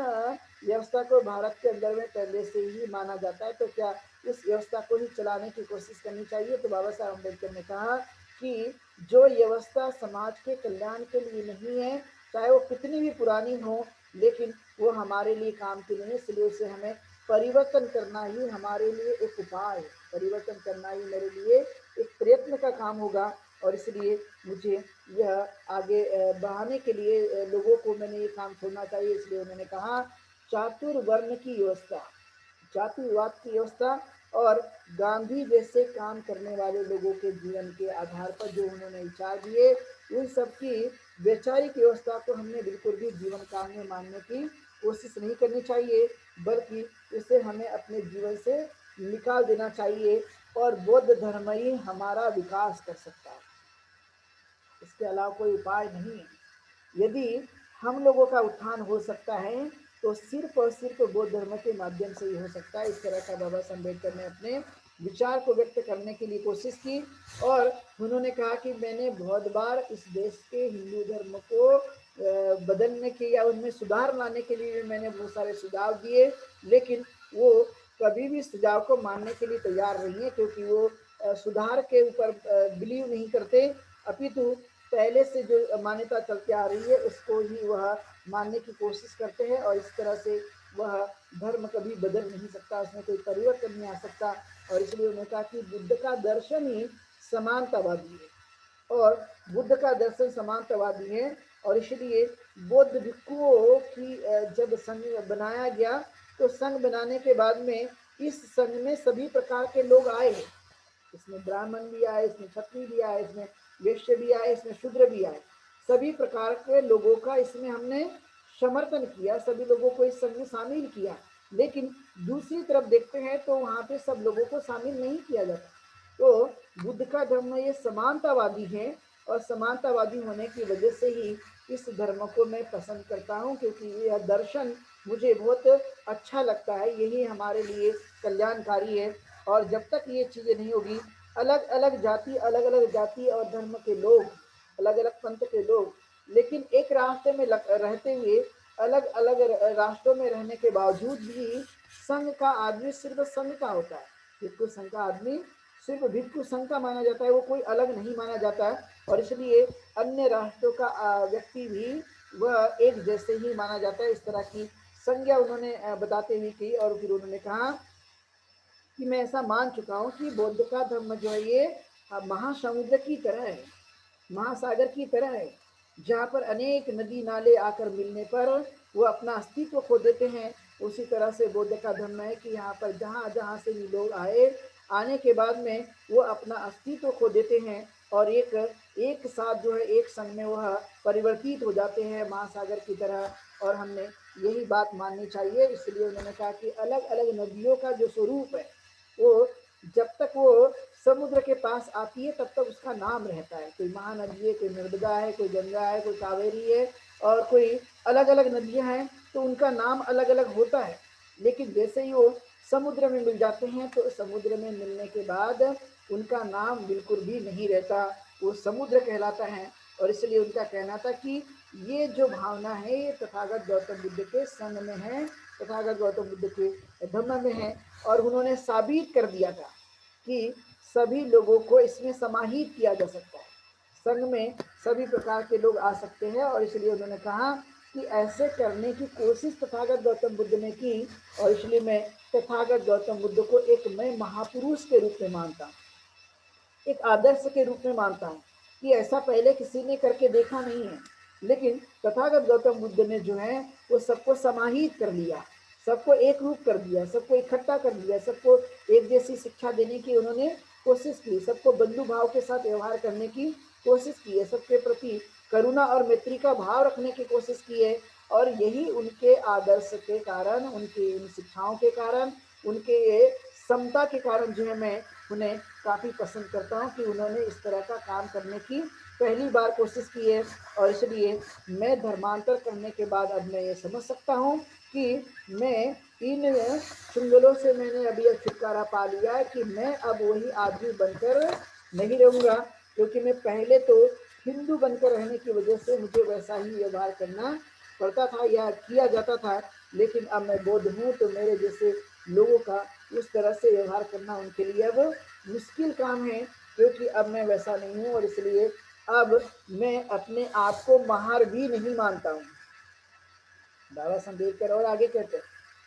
व्यवस्था को भारत के अंदर में पहले से ही माना जाता है, तो क्या उस व्यवस्था को ही चलाने की कोशिश करनी चाहिए। तो बाबा साहब अम्बेडकर ने कहा कि जो व्यवस्था समाज के कल्याण के लिए नहीं है, चाहे वो कितनी भी पुरानी हो, लेकिन वो हमारे लिए काम की नहीं है, इसलिए उसे हमें परिवर्तन करना ही हमारे लिए एक उपाय है। परिवर्तन करना ही मेरे लिए एक प्रयत्न का काम होगा। और इसलिए मुझे यह आगे बढ़ाने के लिए लोगों को मैंने ये काम छोड़ना चाहिए। इसलिए उन्होंने कहा चातुर्वर्ण की व्यवस्था, जातिवाद की व्यवस्था और गांधी जैसे काम करने वाले लोगों के जीवन के आधार पर जो उन्होंने विचार दिए, उन सब की वैचारिक व्यवस्था को हमने बिल्कुल भी जीवन काल में मानने की कोशिश नहीं करनी चाहिए, बल्कि इसे हमें अपने जीवन से निकाल देना चाहिए। और बौद्ध धर्म ही हमारा विकास कर सकता है, इसके अलावा कोई उपाय नहीं है। यदि हम लोगों का उत्थान हो सकता है तो सिर्फ और सिर्फ बौद्ध धर्म के माध्यम से ही हो सकता है। इस तरह का बाबा साहब अम्बेडकर ने अपने विचार को व्यक्त करने के लिए कोशिश की। और उन्होंने कहा कि मैंने बहुत बार इस देश के हिंदू धर्म को बदलने के या उनमें सुधार लाने के लिए मैंने बहुत सारे सुझाव दिए, लेकिन वो कभी भी सुझाव को मानने के लिए तैयार नहीं है, क्योंकि वो सुधार के ऊपर बिलीव नहीं करते, अपितु पहले से जो मान्यता चलती आ रही है उसको ही वह मानने की कोशिश करते हैं। और इस तरह से वह धर्म कभी बदल नहीं सकता, उसमें कोई परिवर्तन नहीं आ सकता। और इसलिए उन्होंने कहा कि बुद्ध का दर्शन ही समानतावादी है, और बुद्ध का दर्शन समानतावादी है। और इसलिए बौद्ध भिक्षुओं की जब संघ बनाया गया, तो संघ बनाने के बाद में इस संघ में सभी प्रकार के लोग आए हैं। इसमें ब्राह्मण भी आए, इसमें क्षत्रिय भी आए, इसमें वैश्य भी आए, इसमें शूद्र भी आए। सभी प्रकार के लोगों का इसमें हमने समर्थन किया, सभी लोगों को इस संघ में शामिल किया। लेकिन दूसरी तरफ देखते हैं तो वहाँ पे सब लोगों को शामिल नहीं किया जाता। तो बुद्ध का धर्म ये समानतावादी है, और समानतावादी होने की वजह से ही इस धर्म को मैं पसंद करता हूँ, क्योंकि यह दर्शन मुझे बहुत अच्छा लगता है, यही हमारे लिए कल्याणकारी है। और जब तक ये चीज़ें नहीं होगी, अलग अलग जाति और धर्म के लोग, अलग अलग पंथ के लोग, लेकिन एक रास्ते में रहते हुए अलग अलग राष्ट्रों में रहने के बावजूद भी संघ का आदमी सिर्फ संघ का होता है। भिक्षु संघ का आदमी सिर्फ भिक्षु संघ का माना जाता है, वो कोई अलग नहीं माना जाता है। और इसलिए अन्य राष्ट्रों का व्यक्ति भी वह एक जैसे ही माना जाता है। इस तरह की संज्ञा उन्होंने बताते हुए की। और फिर उन्होंने कहा कि मैं ऐसा मान चुका हूँ कि बौद्ध का धर्म जो है ये महासमुद्र की तरह है, महासागर की तरह है, जहाँ पर अनेक नदी नाले आकर मिलने पर वो अपना अस्तित्व खो देते हैं। उसी तरह से बौद्ध का धर्म है कि यहाँ पर जहाँ जहाँ से भी लोग आए, आने के बाद में वो अपना अस्तित्व खो देते हैं, और एक एक साथ जो है एक संग में वह परिवर्तित हो जाते हैं महासागर की तरह। और हमने यही बात माननी चाहिए। इसलिए उन्होंने कहा कि अलग अलग नदियों का जो स्वरूप है, वो जब तक वो समुद्र के पास आती है तब तक उसका नाम रहता है। कोई महानदी है, कोई नर्मदा है, कोई गंगा है, कोई कावेरी है, और कोई अलग अलग नदियां हैं, तो उनका नाम अलग अलग होता है। लेकिन जैसे ही वो समुद्र में मिल जाते हैं, तो समुद्र में मिलने के बाद उनका नाम बिल्कुल भी नहीं रहता, वो समुद्र कहलाता है। और इसलिए उनका कहना था कि ये जो भावना है ये तथागत गौतम बुद्ध के संग में है, तथागत गौतम बुद्ध के धम्म में है। और उन्होंने साबित कर दिया था कि सभी लोगों को इसमें समाहित किया जा सकता है, संघ में सभी प्रकार के लोग आ सकते हैं। और इसलिए उन्होंने कहा कि ऐसे करने की कोशिश तथागत गौतम बुद्ध ने की। और इसलिए मैं तथागत गौतम बुद्ध को एक मैं महापुरुष के रूप में मानता हूँ, एक आदर्श के रूप में मानता हूँ कि ऐसा पहले किसी ने करके देखा नहीं है। लेकिन तथागत गौतम बुद्ध ने जो है वो सबको समाहित कर लिया, सबको एक रूप कर दिया, सबको इकट्ठा कर दिया, सबको एक जैसी शिक्षा देने की उन्होंने कोशिश की, सबको बंधु भाव के साथ व्यवहार करने की कोशिश की है, सबके प्रति करुणा और मैत्री का भाव रखने की कोशिश की है। और यही उनके आदर्श के कारण, उनकी इन शिक्षाओं के कारण, उनके समता के कारण जो है मैं उन्हें काफ़ी पसंद करता हूँ कि उन्होंने इस तरह का काम करने की पहली बार कोशिश की है। और इसलिए मैं धर्मांतर करने के बाद अब मैं ये समझ सकता हूँ कि मैं इन चुंगलों से मैंने अभी अब छुटकारा पा लिया है कि मैं अब वही आदमी बनकर नहीं रहूँगा, क्योंकि मैं पहले तो हिंदू बनकर रहने की वजह से मुझे वैसा ही व्यवहार करना पड़ता था या किया जाता था। लेकिन अब मैं बौद्ध हूँ तो मेरे जैसे लोगों का उस तरह से व्यवहार करना उनके लिए अब मुश्किल काम है, क्योंकि अब मैं वैसा नहीं हूँ। और इसलिए अब मैं अपने आप को महार भी नहीं मानता हूँ। बाबा साहब अम्बेडकर और आगे कहते हैं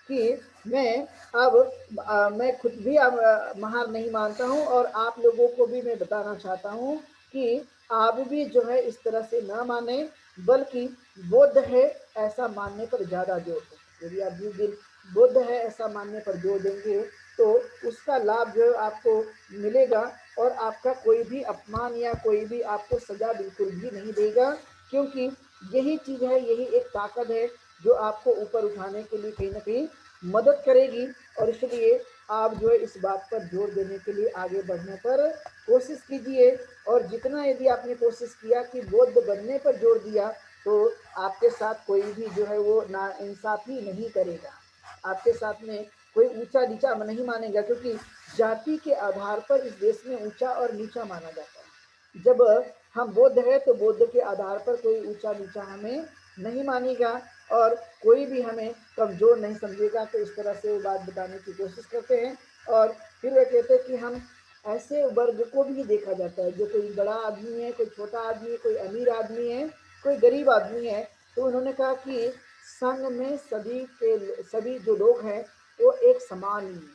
कि मैं अब मैं खुद भी अब महार नहीं मानता हूँ। और आप लोगों को भी मैं बताना चाहता हूँ कि आप भी जो है इस तरह से ना माने, बल्कि बुद्ध है ऐसा मानने पर ज़्यादा जोर दें। यदि आप जिस दिन बुद्ध है ऐसा मानने पर जोर देंगे तो उसका लाभ जो है आपको मिलेगा। और आपका कोई भी अपमान या कोई भी आपको सजा बिल्कुल भी नहीं देगा, क्योंकि यही चीज़ है, यही एक ताकत है जो आपको ऊपर उठाने के लिए कहीं ना कहीं मदद करेगी। और इसलिए आप जो है इस बात पर जोर देने के लिए आगे बढ़ने पर कोशिश कीजिए। और जितना यदि आपने कोशिश किया कि बौद्ध बनने पर जोर दिया तो आपके साथ कोई भी जो है वो नाइंसाफ़ी नहीं करेगा, आपके साथ में कोई ऊंचा नीचा नहीं मानेगा, क्योंकि जाति के आधार पर इस देश में ऊंचा और नीचा माना जाता है। जब हम बौद्ध हैं तो बौद्ध के आधार पर कोई ऊंचा नीचा हमें नहीं मानेगा और कोई भी हमें कमज़ोर नहीं समझेगा। तो इस तरह से वो बात बताने की कोशिश करते हैं। और फिर वे कहते हैं कि हम ऐसे वर्ग को भी देखा जाता है, जो कोई बड़ा आदमी है, कोई छोटा आदमी है, कोई अमीर आदमी है, कोई गरीब आदमी है। तो उन्होंने कहा कि संघ में सभी जो लोग हैं वो एक समान ही है,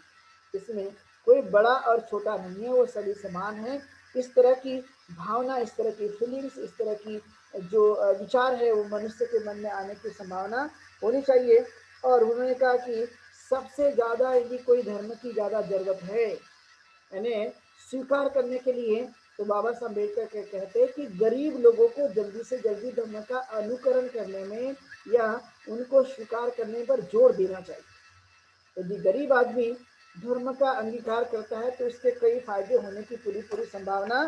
इसमें कोई बड़ा और छोटा नहीं है, वो सभी समान है। इस तरह की भावना, इस तरह की फीलिंग्स, इस तरह की जो विचार है वो मनुष्य के मन में आने की संभावना होनी चाहिए। और उन्होंने कहा कि सबसे ज़्यादा यदि कोई धर्म की ज़्यादा ज़रूरत है यानी स्वीकार करने के लिए, तो बाबा साहब अम्बेडकर कहते हैं कि गरीब लोगों को जल्दी से जल्दी धर्म का अनुकरण करने में या उनको स्वीकार करने पर जोर देना चाहिए। यदि गरीब आदमी धर्म का अंगीकार करता है तो इसके कई फायदे होने की पूरी पूरी संभावना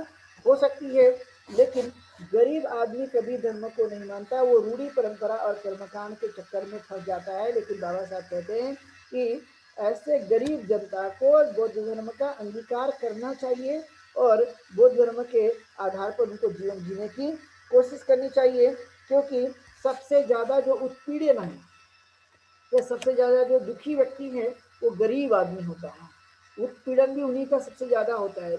हो सकती है। लेकिन गरीब आदमी कभी धर्म को नहीं मानता, वो रूढ़ी परंपरा और कर्मकांड के चक्कर में फंस जाता है। लेकिन बाबा साहब कहते हैं कि ऐसे गरीब जनता को बौद्ध धर्म का अंगीकार करना चाहिए और बौद्ध धर्म के आधार पर उनको जीवन जीने की कोशिश करनी चाहिए, क्योंकि सबसे ज़्यादा जो उत्पीड़न है या सबसे ज़्यादा जो दुखी व्यक्ति है वो गरीब आदमी होता है। उत्पीड़न भी उन्हीं का सबसे ज़्यादा होता है,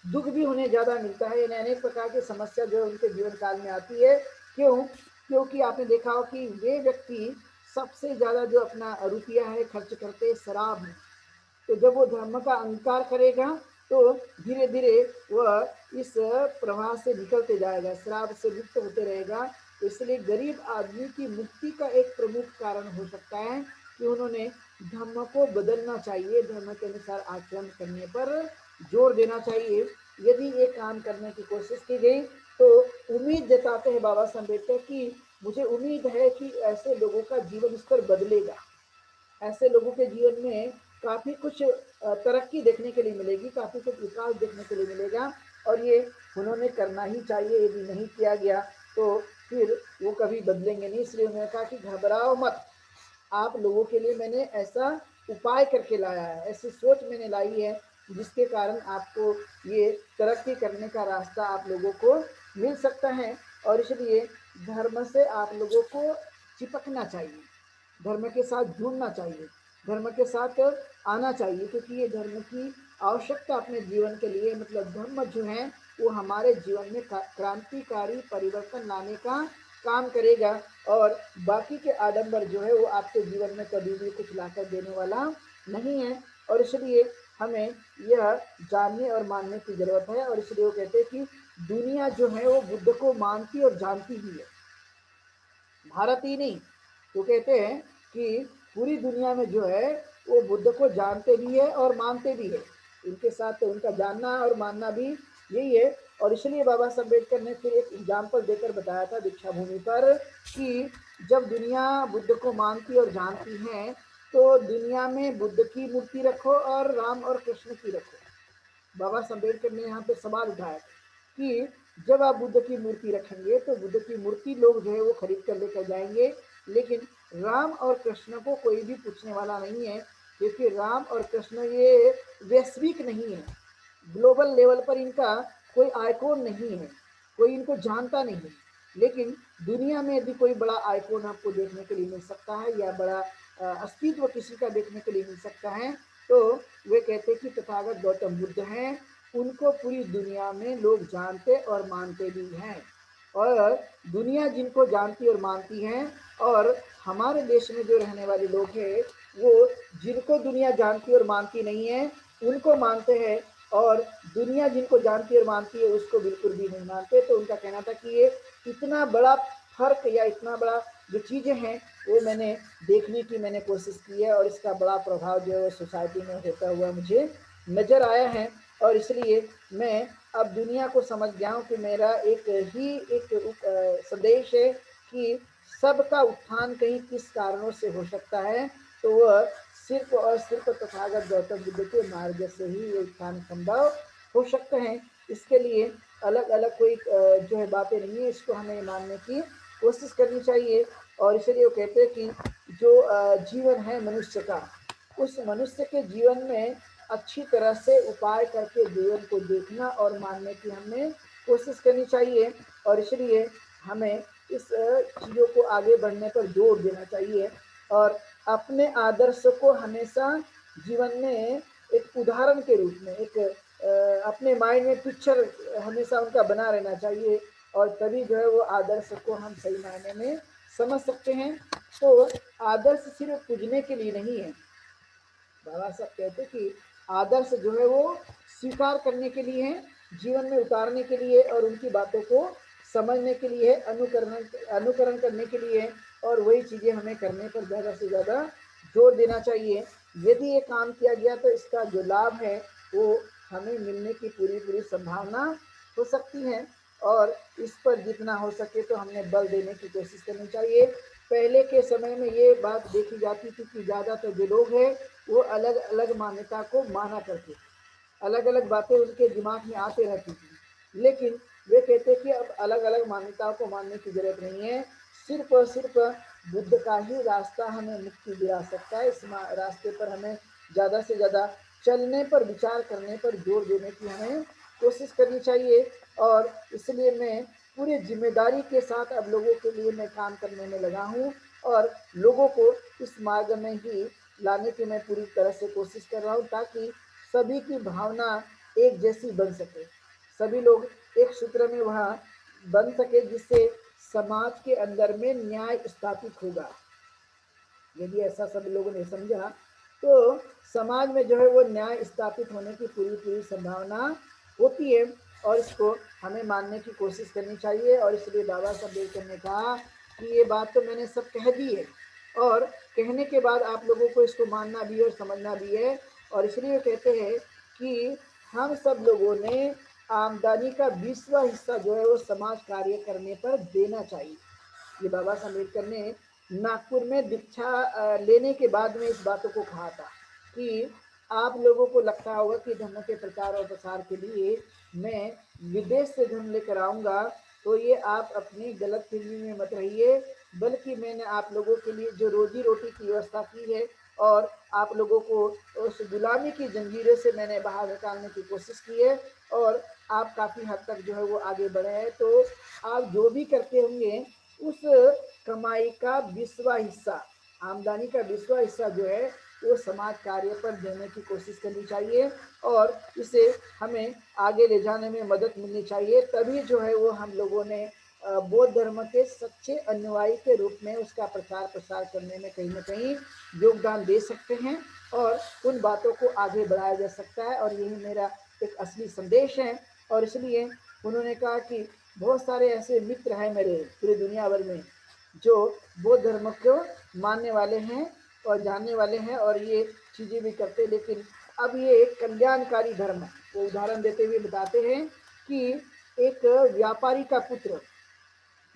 दुख भी उन्हें ज़्यादा मिलता है, यानी अनेक प्रकार की समस्या जो उनके जीवन काल में आती है। क्यों? क्योंकि आपने देखा हो कि वे व्यक्ति सबसे ज़्यादा जो अपना रुपया है खर्च करते शराब में। तो जब वो धर्म का अंगीकार करेगा तो धीरे धीरे वह इस प्रवाह से निकलते जाएगा, शराब से मुक्त होते रहेगा। तो इसलिए गरीब आदमी की मुक्ति का एक प्रमुख कारण हो सकता है कि उन्होंने धर्म को बदलना चाहिए, धर्म के अनुसार आचरण करने पर जोर देना चाहिए। यदि ये काम करने की कोशिश की गई तो उम्मीद जताते हैं बाबा साहब अम्बेडकर कि मुझे उम्मीद है कि ऐसे लोगों का जीवन स्तर बदलेगा, ऐसे लोगों के जीवन में काफ़ी कुछ तरक्की देखने के लिए मिलेगी, काफ़ी कुछ विकास देखने के लिए मिलेगा। और ये उन्होंने करना ही चाहिए, यदि नहीं किया गया तो फिर वो कभी बदलेंगे नहीं। इसलिए उन्होंने कहा कि घबराओ मत, आप लोगों के लिए मैंने ऐसा उपाय करके लाया है, ऐसी सोच मैंने लाई है जिसके कारण आपको ये तरक्की करने का रास्ता आप लोगों को मिल सकता है। और इसलिए धर्म से आप लोगों को चिपकना चाहिए, धर्म के साथ जुड़ना चाहिए, धर्म के साथ आना चाहिए, क्योंकि ये धर्म की आवश्यकता अपने जीवन के लिए, मतलब धर्म जो है वो हमारे जीवन में क्रांतिकारी परिवर्तन लाने का काम करेगा। और बाकी के आडंबर जो है वो आपके जीवन में कभी भी कुछ लाकर देने वाला नहीं है। और इसलिए हमें यह जानने और मानने की जरूरत है। और इसलिए वो कहते हैं कि दुनिया जो है वो बुद्ध को मानती और जानती भी है, भारत ही नहीं। वो कहते हैं कि पूरी दुनिया में जो है वो बुद्ध को जानते भी है और मानते भी है। इनके साथ तो उनका जानना और मानना भी यही है। और इसलिए बाबा साहब अम्बेडकर ने फिर एक एग्जाम्पल देकर बताया था दीक्षा भूमि पर कि जब दुनिया बुद्ध को मानती और जानती है तो दुनिया में बुद्ध की मूर्ति रखो और राम और कृष्ण की रखो। बाबा साहब अम्बेडकर ने यहाँ पे सवाल उठाया कि जब आप बुद्ध की मूर्ति रखेंगे तो बुद्ध की मूर्ति लोग जो है वो खरीद कर लेकर जाएंगे, लेकिन राम और कृष्ण को कोई भी पूछने वाला नहीं है, क्योंकि राम और कृष्ण ये वैश्विक नहीं है, ग्लोबल लेवल पर इनका कोई आइकॉन नहीं है, कोई इनको जानता नहीं है। लेकिन दुनिया में यदि कोई बड़ा आइकॉन आपको देखने के लिए मिल सकता है या बड़ा अस्तित्व किसी का देखने के लिए मिल सकता है, तो वे कहते कि तथागत गौतम बुद्ध हैं। उनको पूरी दुनिया में लोग जानते और मानते भी हैं। और दुनिया जिनको जानती और मानती है, और हमारे देश में जो रहने वाले लोग हैं वो जिनको दुनिया जानती और मानती नहीं है उनको मानते हैं, और दुनिया जिनको जानती और मानती है उसको बिल्कुल भी नहीं मानते। तो उनका कहना था कि ये इतना बड़ा फर्क या इतना बड़ा जो चीज़ें हैं वो मैंने देखने की मैंने कोशिश की है, और इसका बड़ा प्रभाव जो है सोसाइटी में होता हुआ मुझे नज़र आया है। और इसलिए मैं अब दुनिया को समझ गया हूँ कि मेरा एक संदेश है कि सबका उत्थान कहीं किस कारणों से हो सकता है, तो वह सिर्फ और सिर्फ तथागत गौतम बुद्ध के मार्ग से ही ये उत्थान संभव हो सकते हैं। इसके लिए अलग अलग कोई जो है बातें नहीं है, इसको हमें मानने की कोशिश करनी चाहिए। और इसलिए वो कहते हैं कि जो जीवन है मनुष्य का, उस मनुष्य के जीवन में अच्छी तरह से उपाय करके जीवन को देखना और मानने की हमें कोशिश करनी चाहिए। और इसलिए हमें इस चीज़ों को आगे बढ़ने पर जोर देना चाहिए, और अपने आदर्श को हमेशा जीवन में एक उदाहरण के रूप में एक अपने माइंड में पिक्चर हमेशा उनका बना रहना चाहिए, और तभी जो है वो आदर्श को हम सही मायने में समझ सकते हैं। तो आदर्श सिर्फ पूजने के लिए नहीं है, बाबा साहब कहते कि आदर्श जो है वो स्वीकार करने के लिए है, जीवन में उतारने के लिए और उनकी बातों को समझने के लिए है, अनुकरण करने के लिए है। और वही चीज़ें हमें करने पर ज़्यादा से ज़्यादा जोर देना चाहिए। यदि ये काम किया गया तो इसका जो लाभ है वो हमें मिलने की पूरी पूरी संभावना हो सकती है, और इस पर जितना हो सके तो हमने बल देने की कोशिश करनी चाहिए। पहले के समय में ये बात देखी जाती थी कि ज़्यादातर जो लोग हैं वो अलग अलग मान्यता को माना करते थे, अलग अलग बातें उनके दिमाग में आते रहती थी। लेकिन वे कहते कि अब अलग अलग मान्यताओं को मानने की जरूरत नहीं है, सिर्फ और सिर्फ बुद्ध का ही रास्ता हमें मुक्ति दिला सकता है। इस रास्ते पर हमें ज़्यादा से ज़्यादा चलने पर, विचार करने पर जोर देने की हमें कोशिश करनी चाहिए। और इसलिए मैं पूरी जिम्मेदारी के साथ अब लोगों के लिए मैं काम करने में लगा हूँ, और लोगों को इस मार्ग में ही लाने की मैं पूरी तरह से कोशिश कर रहा हूँ, ताकि सभी की भावना एक जैसी बन सके, सभी लोग एक सूत्र में वहाँ बन सके, जिससे समाज के अंदर में न्याय स्थापित होगा। यदि ऐसा सब लोगों ने समझा तो समाज में जो है वो न्याय स्थापित होने की पूरी पूरी संभावना होती है, और इसको हमें मानने की कोशिश करनी चाहिए। और इसलिए बाबा साहब अम्बेडकर ने कहा कि ये बात तो मैंने सब कह दी है, और कहने के बाद आप लोगों को इसको मानना भी है और समझना भी है। और इसलिए कहते हैं कि हम सब लोगों ने आमदनी का 20वां हिस्सा जो है वो समाज कार्य करने पर देना चाहिए। ये बाबा साहब अम्बेडकर ने नागपुर में दीक्षा लेने के बाद में इस बातों को कहा था कि आप लोगों को लगता होगा कि धर्म के प्रचार और प्रसार के लिए मैं विदेश से धन लेकर आऊँगा, तो ये आप अपनी गलत फहमी में मत रहिए, बल्कि मैंने आप लोगों के लिए जो रोजी रोटी की व्यवस्था की है और आप लोगों को उस गुलामी की जंजीरों से मैंने बाहर निकालने की कोशिश की है, और आप काफ़ी हद तक जो है वो आगे बढ़े हैं, तो आप जो भी करते होंगे उस कमाई का 20वां हिस्सा, आमदनी का 20वां हिस्सा जो है वो समाज कार्य पर देने की कोशिश करनी चाहिए और इसे हमें आगे ले जाने में मदद मिलनी चाहिए। तभी जो है वो हम लोगों ने बौद्ध धर्म के सच्चे अनुयायी के रूप में उसका प्रचार प्रसार करने में कहीं न कहीं योगदान दे सकते हैं और उन बातों को आगे बढ़ाया जा सकता है और यही मेरा एक असली संदेश है। और इसलिए उन्होंने कहा कि बहुत सारे ऐसे मित्र हैं मेरे पूरी दुनिया भर में जो बौद्ध धर्म को मानने वाले हैं और जानने वाले हैं और ये चीज़ें भी करते हैं, लेकिन अब ये एक कल्याणकारी धर्म है। वो उदाहरण देते हुए बताते हैं कि एक व्यापारी का पुत्र,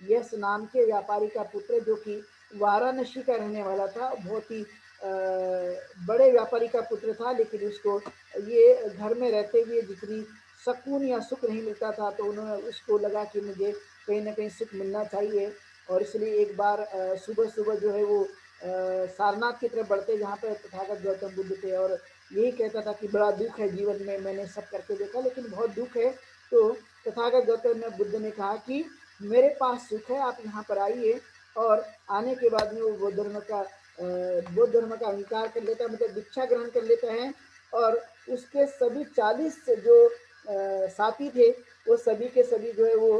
यस नाम के व्यापारी का पुत्र जो कि वाराणसी का रहने वाला था, बहुत ही बड़े व्यापारी का पुत्र था, लेकिन उसको ये घर में रहते हुए जितनी सुकून या सुख नहीं मिलता था, तो उन्होंने उसको लगा कि मुझे कहीं ना कहीं सुख मिलना चाहिए और इसलिए एक बार सुबह सुबह जो है वो सारनाथ की तरफ बढ़ते, जहाँ पर तथागत गौतम बुद्ध थे और यही कहता था कि बड़ा दुख है जीवन में, मैंने सब करके देखा लेकिन बहुत दुख है। तो तथागत गौतम बुद्ध ने कहा कि मेरे पास सुख है, आप यहाँ पर आइए। और आने के बाद में वो बौद्ध धर्म का अंगीकार कर लेता है, मतलब दीक्षा ग्रहण कर लेता है और उसके सभी 40 जो साथी थे वो सभी के सभी जो है वो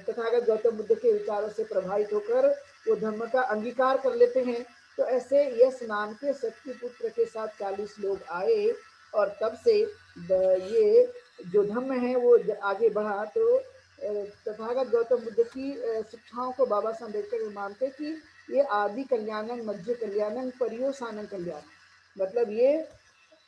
तथागत गौतम बुद्ध के विचारों से प्रभावित होकर वो धर्म का अंगीकार कर लेते हैं। तो ऐसे यश नाम के शक्ति पुत्र के साथ 40 लोग आए और तब से ये जो धर्म है वो आगे बढ़ा। तो तथागत गौतम बुद्ध की शिक्षाओं को बाबा साहब अम्बेडकर मानते कि ये आदि कल्याणं मध्य कल्याणं पर्योसानं कल्याणं, मतलब ये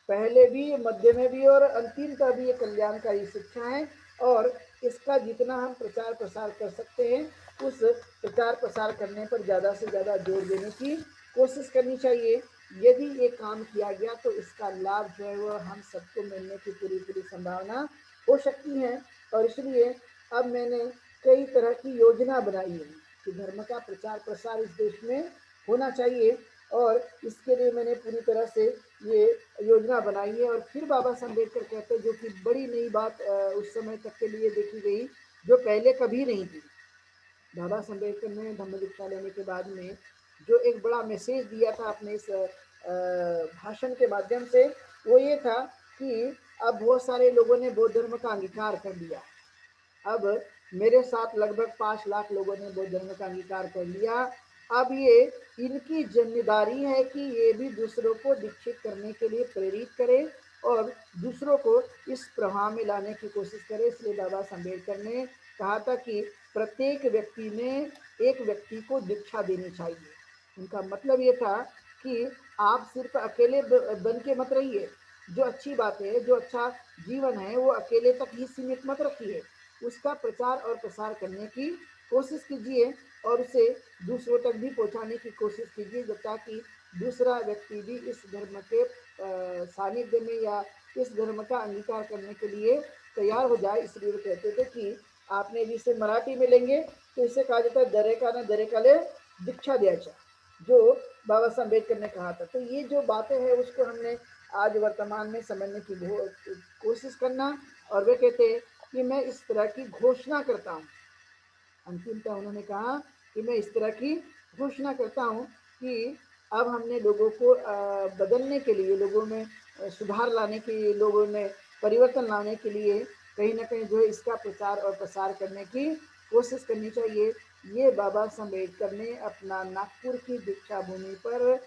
पहले भी, मध्य में भी और अंतिमतः भी ये कल्याणकारी शिक्षा है और इसका जितना हम प्रचार प्रसार कर सकते हैं उस प्रचार प्रसार करने पर ज़्यादा से ज़्यादा जोर देने की कोशिश करनी चाहिए। यदि ये काम किया गया तो इसका लाभ जो है वो हम सबको मिलने की पूरी पूरी संभावना हो सकती है। और इसलिए अब मैंने कई तरह की योजना बनाई है कि धर्म का प्रचार प्रसार इस देश में होना चाहिए और इसके लिए मैंने पूरी तरह से ये योजना बनाई है। और फिर बाबा साहब अम्बेडकर कहते हैं, जो कि बड़ी नई बात उस समय तक के लिए देखी गई, जो पहले कभी नहीं थी। बाबा साहब अम्बेडकर ने धम्म दीक्षा लेने के बाद में जो एक बड़ा मैसेज दिया था अपने इस भाषण के माध्यम से, वो ये था कि अब बहुत सारे लोगों ने बौद्ध धर्म का अंगीकार कर लिया। अब मेरे साथ लगभग 5 लाख लोगों ने बौद्ध धर्म का अंगीकार कर लिया। अब ये इनकी जिम्मेदारी है कि ये भी दूसरों को दीक्षित करने के लिए प्रेरित करें और दूसरों को इस प्रवाह में लाने की कोशिश करें। इसलिए बाबा साहब अम्बेडकर ने कहा था कि प्रत्येक व्यक्ति ने एक व्यक्ति को दीक्षा देनी चाहिए। उनका मतलब ये था कि आप सिर्फ अकेले बन के मत रहिए, जो अच्छी बात है, जो अच्छा जीवन है वो अकेले तक ही सीमित मत रखिए, उसका प्रचार और प्रसार करने की कोशिश कीजिए और उसे दूसरों तक भी पहुंचाने की कोशिश कीजिए, जब ताकि दूसरा व्यक्ति भी इस धर्म के सानिध्य में या इस धर्म का अंगीकार करने के लिए तैयार हो जाए। इसलिए वो कहते थे कि आपने जिसे मराठी में लेंगे तो इसे कहा जाता है दरेका ना दरेकाले दीक्षा द्यायच्या, जो बाबा साहब अम्बेडकर ने कहा था। तो ये जो बातें हैं उसको हमने आज वर्तमान में समझने की कोशिश करना। और वे कहते हैं कि मैं इस तरह की घोषणा करता हूँ, अंतिमतः उन्होंने कहा कि मैं इस तरह की घोषणा करता हूँ कि अब हमने लोगों को बदलने के लिए, लोगों में सुधार लाने के लिए, लोगों में परिवर्तन लाने के लिए कहीं ना कहीं जो है इसका प्रचार और प्रसार करने की कोशिश करनी चाहिए। ये बाबा साहब अम्बेडकर ने अपना नागपुर की दीक्षा भूमि पर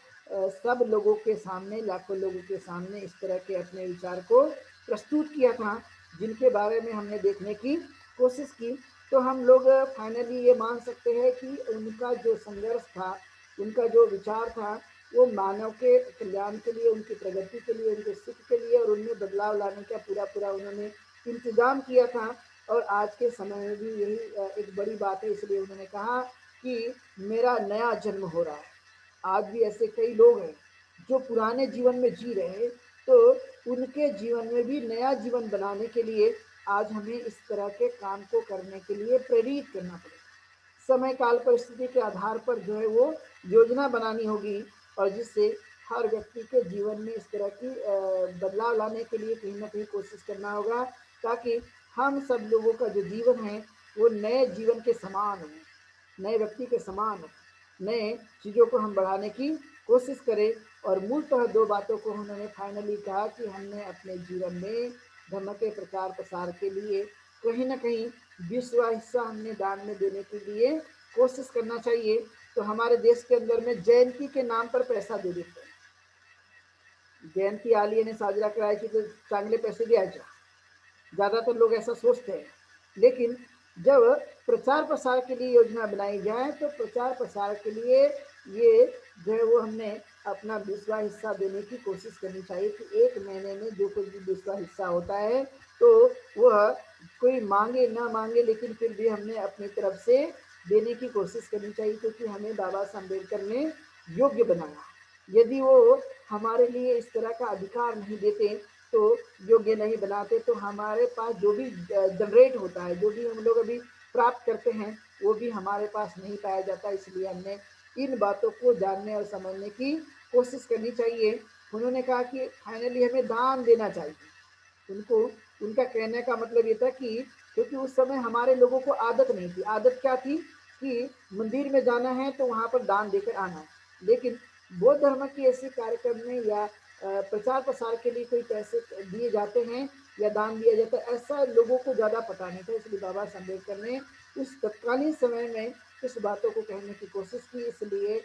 सब लोगों के सामने, लाखों लोगों के सामने इस तरह के अपने विचार को प्रस्तुत किया था, जिनके बारे में हमने देखने की कोशिश की। तो हम लोग फाइनली ये मान सकते हैं कि उनका जो संघर्ष था, उनका जो विचार था, वो मानव के कल्याण के लिए, उनकी प्रगति के लिए, उनके सुख के लिए और उनमें बदलाव लाने का पूरा पूरा उन्होंने इंतजाम किया था। और आज के समय में भी यही एक बड़ी बात है। इसलिए उन्होंने कहा कि मेरा नया जन्म हो रहा है। आज भी ऐसे कई लोग हैं जो पुराने जीवन में जी रहे हैं, तो उनके जीवन में भी नया जीवन बनाने के लिए आज हमें इस तरह के काम को करने के लिए प्रेरित करना पड़ेगा। समय काल परिस्थिति के आधार पर जो है वो योजना बनानी होगी और जिससे हर व्यक्ति के जीवन में इस तरह की बदलाव लाने के लिए कहीं ना कहीं कोशिश करना होगा। ताकि हम सब लोगों का जो जीवन है वो नए जीवन के समान हो, नए व्यक्ति के समान हो, नए चीज़ों को हम बढ़ाने की कोशिश करें। और मूलतः दो बातों को उन्होंने फाइनली कहा कि हमने अपने जीवन में धर्म के प्रचार प्रसार के लिए कहीं ना कहीं 20वां हिस्सा हमने दान में देने के लिए कोशिश करना चाहिए। तो हमारे देश के अंदर में जयंती के नाम पर पैसा दे देते हैं, जयंती आली ने साजरा करायची तर चांगले पैसे द्यायचे, ज़्यादातर लोग ऐसा सोचते हैं। लेकिन जब प्रचार प्रसार के लिए योजना बनाई जाए तो प्रचार प्रसार के लिए ये जो है वो हमने अपना 20वां हिस्सा देने की कोशिश करनी चाहिए कि एक महीने में जो कुछ भी 20वां हिस्सा होता है तो वह कोई मांगे ना मांगे लेकिन फिर भी हमने अपनी तरफ से देने की कोशिश करनी चाहिए, क्योंकि हमें बाबा साहब अम्बेडकर ने योग्य बनाया। यदि वो हमारे लिए इस तरह का अधिकार नहीं देते तो योग्य नहीं बनाते तो हमारे पास जो भी जनरेट होता है, जो भी हम लोग अभी प्राप्त करते हैं वो भी हमारे पास नहीं पाया जाता। इसलिए हमने इन बातों को जानने और समझने की कोशिश करनी चाहिए। उन्होंने कहा कि फाइनली हमें दान देना चाहिए। उनको उनका कहने का मतलब ये था कि क्योंकि उस समय हमारे लोगों को आदत नहीं थी। आदत क्या थी कि मंदिर में जाना है तो वहाँ पर दान देकर आना है। लेकिन बौद्ध धर्म की ऐसी कार्यक्रम में या प्रचार प्रसार के लिए कोई पैसे दिए जाते हैं या दान दिया जाता है, ऐसा लोगों को ज़्यादा पता नहीं था। इसलिए बाबा साहब अम्बेडकर ने उस तत्कालीन समय में इस बातों को कहने की कोशिश की। इसलिए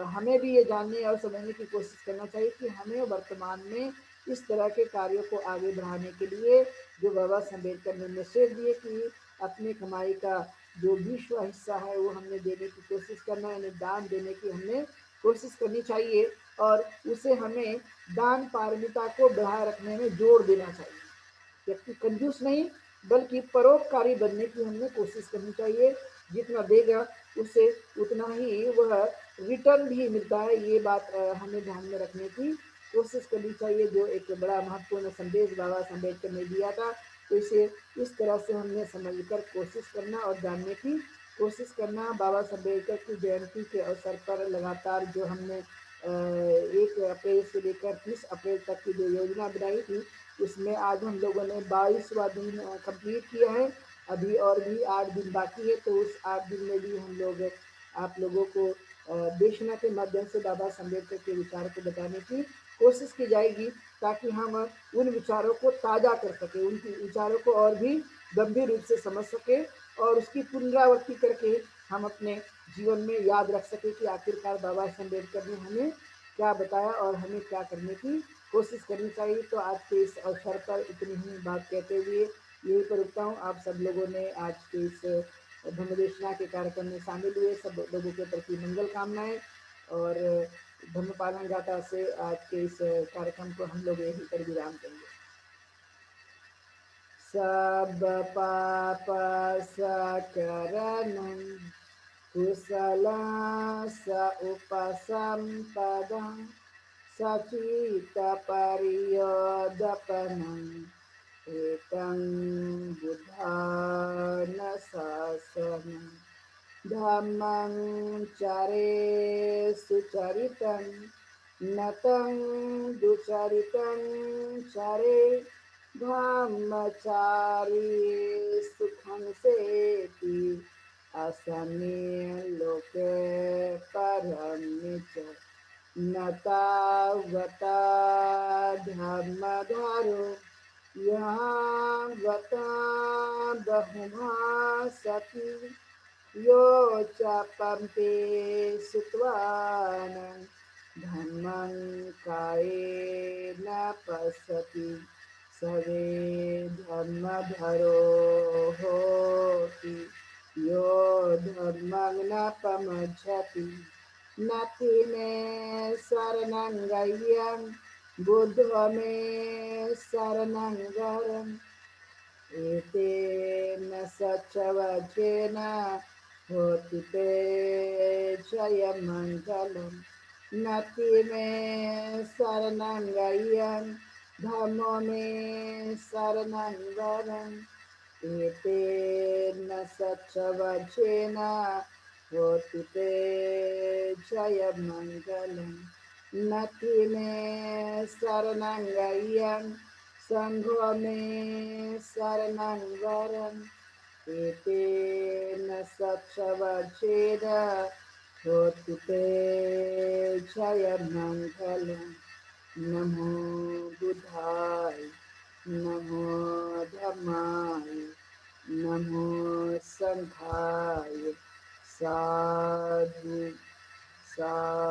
हमें भी ये जानने और समझने की कोशिश करना चाहिए कि हमें वर्तमान में इस तरह के कार्यों को आगे बढ़ाने के लिए जो बाबा साहब अम्बेडकर ने मैसेज दिए कि अपनी कमाई का जो 20वां हिस्सा है वो हमने देने की कोशिश करना है, यानी दान देने की हमने कोशिश करनी चाहिए। और उसे हमें दान पारमिता को बढ़ाए रखने में जोर देना चाहिए। व्यक्ति कंजूस नहीं बल्कि परोपकारी बनने की हमने कोशिश करनी चाहिए। जितना देगा उससे उतना ही वह रिटर्न भी मिलता है। ये बात हमें ध्यान में रखने की कोशिश करनी चाहिए, जो एक बड़ा महत्वपूर्ण संदेश बाबा साहब अम्बेडकर ने दिया था। तो इसे इस तरह से हमने समझकर कोशिश करना और जानने की कोशिश करना। बाबा साहब अम्बेडकर की जयंती के अवसर पर लगातार जो हमने 1 अप्रैल से लेकर 30 अप्रैल तक की जो योजना बनाई थी उसमें आज हम लोगों ने 22वां दिन कंप्लीट किया है। अभी और भी 8 दिन बाकी है, तो उस 8 दिन में भी हम लोग आप लोगों को देशना के माध्यम से बाबा साहब अम्बेडकर के विचार को बताने की कोशिश की जाएगी, ताकि हम उन विचारों को ताज़ा कर सकें, उनके विचारों को और भी गंभीर रूप से समझ सकें और उसकी पुनरावृत्ति करके हम अपने जीवन में याद रख सकें कि आखिरकार बाबा साहब अम्बेडकर ने हमें क्या बताया और हमें क्या करने की कोशिश करनी चाहिए। तो आज के इस अवसर पर इतनी ही बात कहते हुए यहीं पर रुकता हूँ। आप सब लोगों ने आज के इस धर्मदेशना के कार्यक्रम में शामिल हुए सब लोगों के प्रति मंगल कामनाएं। और धर्मपालन गाथा से आज के इस कार्यक्रम को हम लोग यहीं पर विराम देंगे। सब पाप सकरणं कुशलं स उपसम्पदं सचित्तपर्यदपनम् एतं बुद्धान शासनम् धम्मं चरे सुचरितं नतं दुचरितं चरे धम्मचारी सुखं सेति असमे लोके परं च न तावता धर्मधारो यावता बहुभाषति यो च पन्थे सुत्वानं धम्मं कायेन पश्यति सर्वे धर्मधरो होति यो धर्मं न पमज्झति नति मे शरणं गह्यं बुद्धो मे शरणं वरम् एतेन सच्चवचेन होति ते जयमङ्गलम् नति मे शरणं गह्यं धम्मो मे शरणं वरम् एतेन सच्चवचेन होति ते जयमङ्गलम् नति मे शरणं गह्यं संघो में शरणं वरं एतेन सत्सवर्षेण होतु ते जयमङ्गलम् नमो बुद्धाय नमो धम्माय नमो संघाय साधु साधु